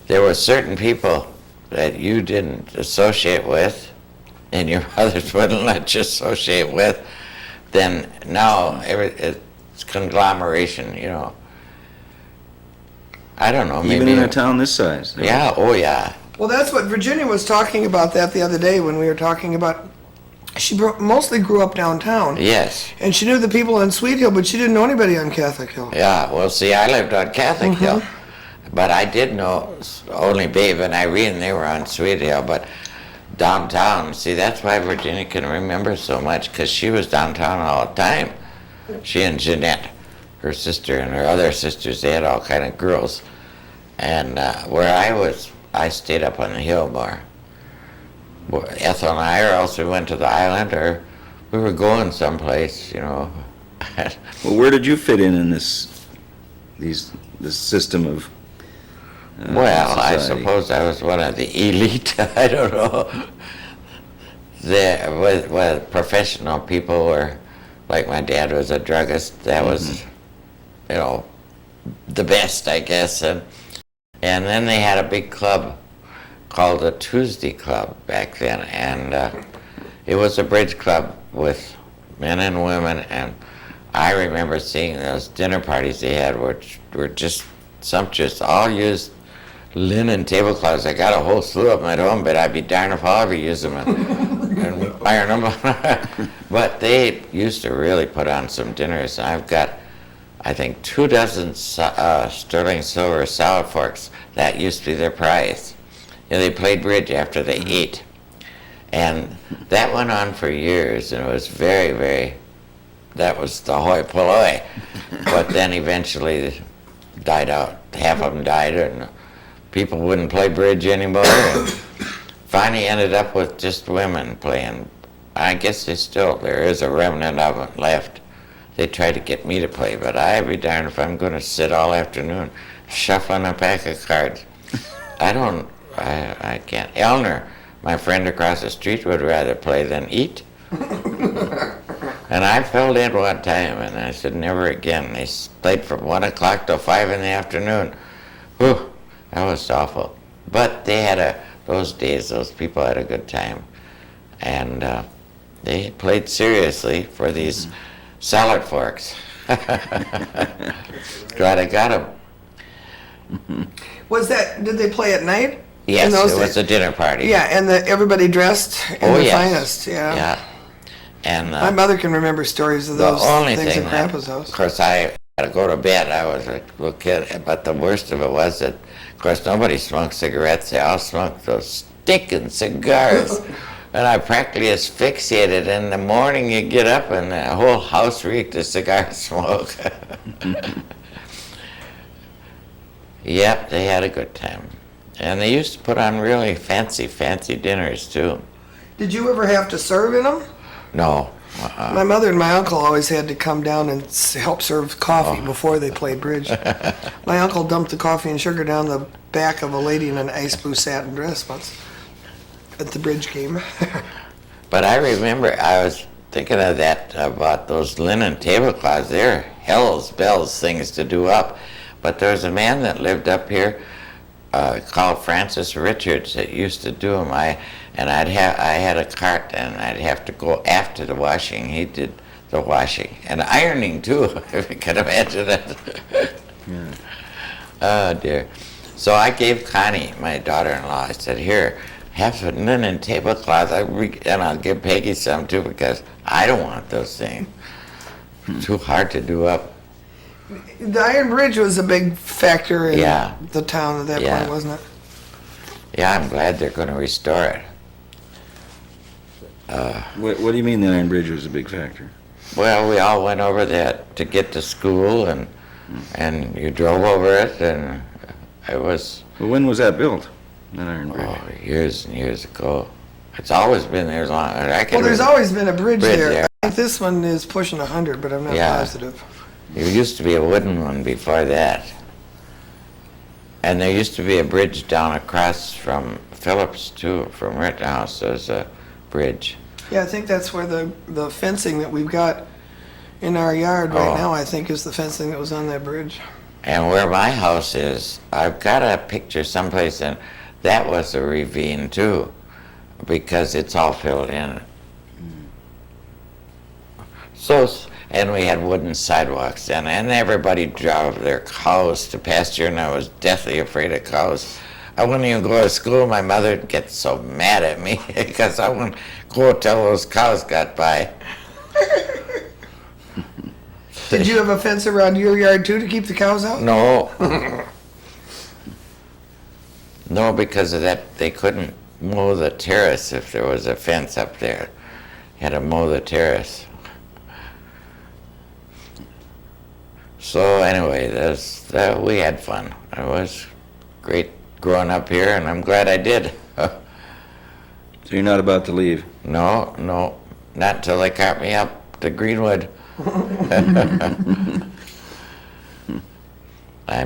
There were certain people that you didn't associate with, and your mothers wouldn't let you associate with. Then now it's conglomeration, you know. I don't know, maybe. Even in a town this size. Yeah, oh yeah. Well, that's what Virginia was talking about that the other day when we were talking about, she mostly grew up downtown. Yes. And she knew the people on Sweet Hill, but she didn't know anybody on Catholic Hill. Yeah, well, see, I lived on Catholic Hill, but I did know only Babe and Irene, they were on Sweet Hill, but downtown, see, that's why Virginia can remember so much, because she was downtown all the time. She and Jeanette, her sister, and her other sisters, they had all kind of girls. And where I was, I stayed up on the hill more. Ethel and I, or else we went to the island, or we were going someplace, you know. Well, where did you fit in this system of well, I society? suppose I was one of the elite. I don't know. With professional people, or like my dad was a druggist. That was, you know, the best, I guess. And then they had a big club called the Tuesday Club back then, and it was a bridge club with men and women. And I remember seeing those dinner parties they had, which were just sumptuous. All used linen tablecloths. I got a whole slew of them at home, but I'd be darned if I'll ever use them and iron them. But they used to really put on some dinners. I've got, I think, 2 dozen sterling silver salad forks. That used to be their prize. You know, they played bridge after they ate. And that went on for years, and it was very, very, that was the hoi polloi. But then eventually died out. Half of them died, and people wouldn't play bridge anymore, and finally ended up with just women playing. I guess there is a remnant of it left. They tried to get me to play, but I'd be darned if I'm going to sit all afternoon shuffling a pack of cards. I can't. Elner, my friend across the street, would rather play than eat. And I filled in one time, and I said, never again. They played from 1 o'clock till 5 in the afternoon. Whew. That was awful. But they had those days, those people had a good time. And they played seriously for these salad forks. Glad I got them. Did they play at night? Yes, it was a dinner party. Yeah, and everybody dressed in the finest, yeah. Yeah. And my mother can remember stories of those things at Grandpa's house. Of course, I had to go to bed. I was a little kid, but the worst of it was that, of course, nobody smoked cigarettes. They all smoked those stinking cigars. And I practically asphyxiated. In the morning, you get up and the whole house reeked of cigar smoke. Yep, they had a good time. And they used to put on really fancy, fancy dinners, too. Did you ever have to serve in them? No. My mother and my uncle always had to come down and help serve coffee before they played bridge. My uncle dumped the coffee and sugar down the back of a lady in an ice blue satin dress once at the bridge game. But I remember, I was thinking of that, about those linen tablecloths. They're hell's bells things to do up. But there was a man that lived up here called Francis Richards that used to do them. I had a cart, and I'd have to go after the washing. He did the washing and ironing too, if you can imagine it. Yeah. Oh dear. So I gave Connie, my daughter-in-law, I said, here, have some linen tablecloth, and I'll give Peggy some too, because I don't want those things. Too hard to do up. The Iron Bridge was a big factor in Yeah. the town at that Yeah. point, wasn't it? Yeah, I'm glad they're going to restore it. What do you mean the Iron Bridge was a big factor? Well, we all went over that to get to school, and you drove over it, and it was, Well, when was that built? That Iron Bridge? years and years ago. It's always been there as long as I can Well, there's remember. always been a bridge Bridge there. there. I think this one is pushing 100, but I'm not Yeah. positive. There used to be a wooden one before that. And there used to be a bridge down across from Phillips, too, from Rittenhouse. There's a bridge. Yeah, I think that's where the fencing that we've got in our yard right Oh. now, I think, is the fencing that was on that bridge. And where my house is, I've got a picture someplace, and that was a ravine, too, because it's all filled in. So, and we had wooden sidewalks, and everybody drove their cows to pasture, and I was deathly afraid of cows. I wouldn't even go to school. My mother would get so mad at me because I wouldn't go till those cows got by. Did you have a fence around your yard too to keep the cows out? No. No, because of that, they couldn't mow the terrace if there was a fence up there. Had to mow the terrace. So anyway, we had fun. It was great growing up here, and I'm glad I did. So you're not about to leave? No, not until they cart me up to Greenwood. I'm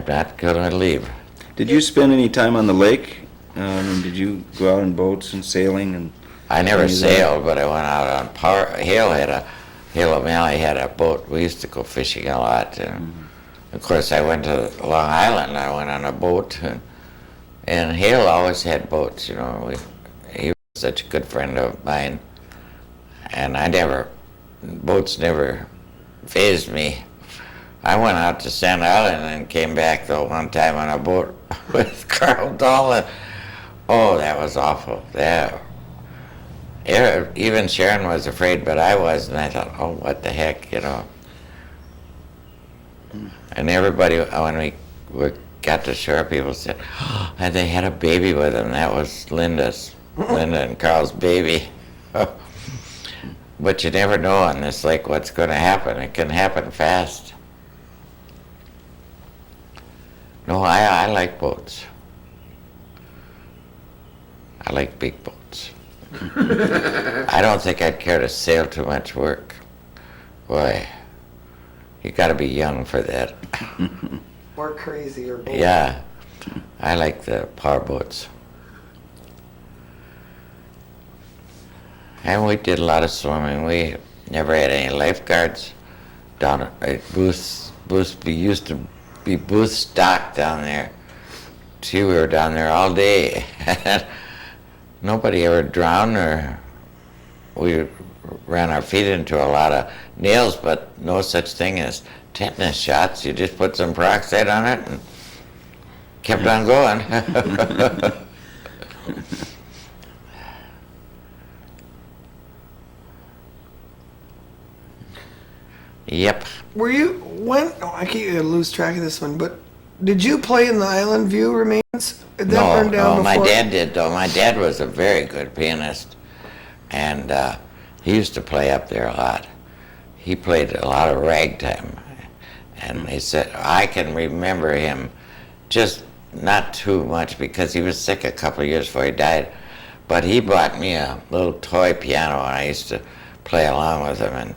not going to leave. Did you spend any time on the lake? Did you go out on boats and sailing? And I never any of that? sailed, but I went out on Hale O'Malley had a boat. We used to go fishing a lot. And Of course, I went to Long Island. I went on a boat, and Hale always had boats. You know, he was such a good friend of mine, and boats never fazed me. I went out to Sand Island and came back though one time on a boat with Carl Dolan. Oh, that was awful. Even Sharon was afraid, but I wasn't. I thought, oh, what the heck, you know. And everybody, when we got to shore, people said, oh, and they had a baby with them. That was Linda and Carl's baby. But you never know on this lake what's going to happen. It can happen fast. No, I like boats. I like big boats. I don't think I'd care to sail too much work. Boy, you got to be young for that. Or crazy or bold. Yeah, I like the power boats. And we did a lot of swimming. We never had any lifeguards down at Booth. We used to be Booth stock down there. Gee, we were down there all day. Nobody ever drowned, or we ran our feet into a lot of nails, but no such thing as tetanus shots. You just put some peroxide on it and kept on going. Yep. Were you, I can't lose track of this one, but did you play in the Island View Remains? Did that burn down No, my before? dad did though. My dad was a very good pianist, and he used to play up there a lot. He played a lot of ragtime, and he said I can remember him, just not too much because he was sick a couple of years before he died. But he bought me a little toy piano, and I used to play along with him. And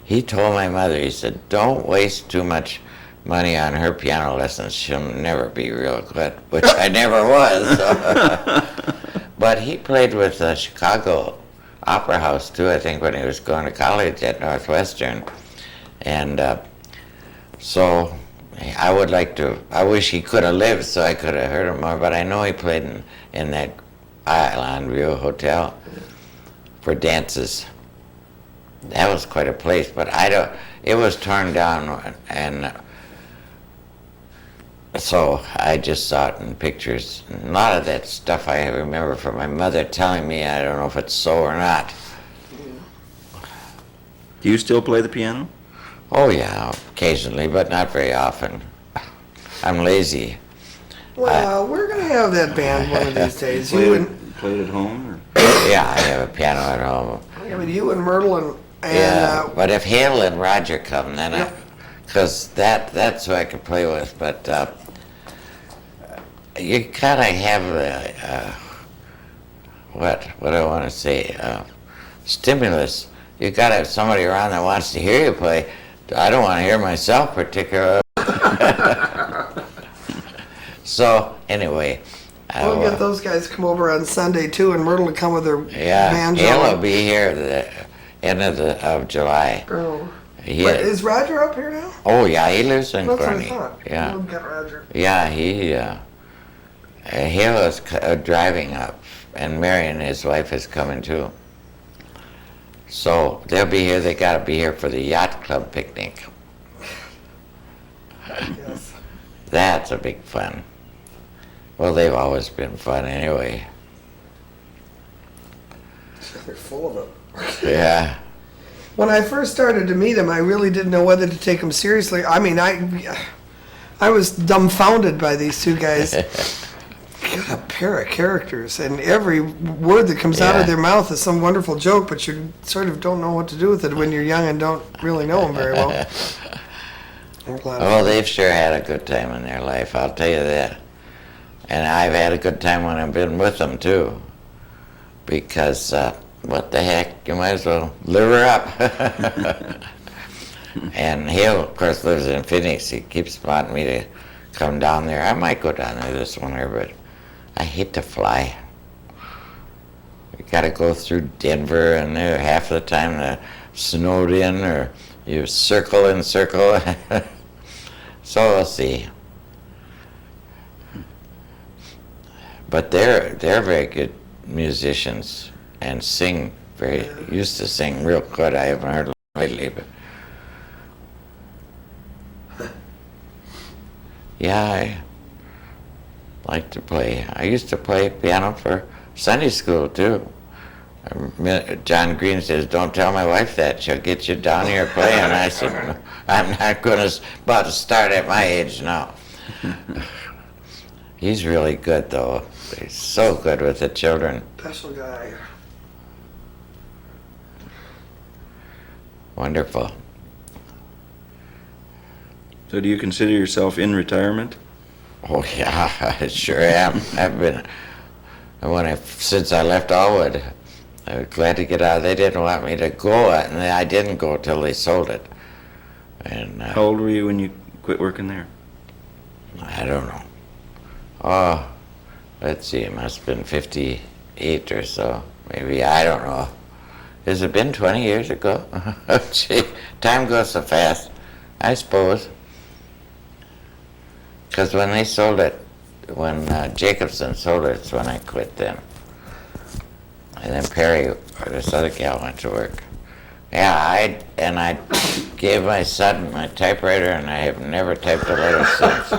he told my mother, he said, "Don't waste too much money on her piano lessons. She'll never be real good," which I never was. But he played with the Chicago Opera House too, I think, when he was going to college at Northwestern. And so I would like to. I wish he could have lived so I could have heard him more. But I know he played in that Island View Hotel for dances. That was quite a place. But I don't. It was torn down, and so I just saw it in pictures. A lot of that stuff I remember from my mother telling me. I don't know if it's so or not. Do you still play the piano? Oh yeah, occasionally, but not very often. I'm lazy. Well, we're gonna have that band one of these days. You and Played at home? Or? Yeah, I have a piano at home. I mean, you and Myrtle and Yeah, but if Hale and Roger come, then Yep. because that's who I can play with. But you gotta have what I want to say, stimulus. You gotta have somebody around that wants to hear you play. I don't want to hear myself particularly. So anyway, we'll get those guys to come over on Sunday too, and Myrtle to come with her yeah, banjo. Hale will be here the end of July. Oh. He- But is Roger up here now? Oh yeah, he lives in That's what I Gurney. thought. Yeah. We'll get Roger. Yeah, he was driving up, and Mary and his wife is coming too. So they'll be here. They got to be here for the yacht club picnic. Yes. That's a big fun. Well, they've always been fun anyway. They're full of it. Yeah. When I first started to meet him, I really didn't know whether to take him seriously. I mean, I was dumbfounded by these two guys. Got a pair of characters, and every word that comes out of Yeah. their mouth is some wonderful joke, but you sort of don't know what to do with it when you're young and don't really know them very well. I'm glad. Well, they've sure had a good time in their life, I'll tell you that. And I've had a good time when I've been with them too. Because what the heck, you might as well live her up. And Hale, of course, lives in Phoenix. He keeps wanting me to come down there. I might go down there this winter, but I hate to fly. You got to go through Denver, and there half the time the snowed in, or you circle and circle. So we'll see. But they're very good musicians and sing very. Used to sing real good. I haven't heard them lately, but yeah, I like to play. I used to play piano for Sunday school too. John Green says, "Don't tell my wife that; she'll get you down here playing." And I said, "No, I'm not going to about to start at my age now." He's really good, though. He's so good with the children. Special guy. Wonderful. So do you consider yourself in retirement? Oh yeah, I sure am. I've been since I left Allwood. I was glad to get out. They didn't want me to go, and I didn't go till they sold it. And How old were you when you quit working there? I don't know. Oh, let's see. It must have been 58 or so. Maybe, I don't know. Has it been 20 years ago? Gee, time goes so fast, I suppose. Because when they sold it, when Jacobson sold it, it's when I quit then. And then Perry, or this other gal, went to work. Yeah, I gave my son my typewriter, and I have never typed a letter since.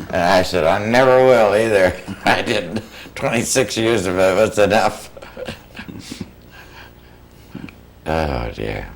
And I said, I never will either. I didn't. 26 years of it was enough. Oh, dear.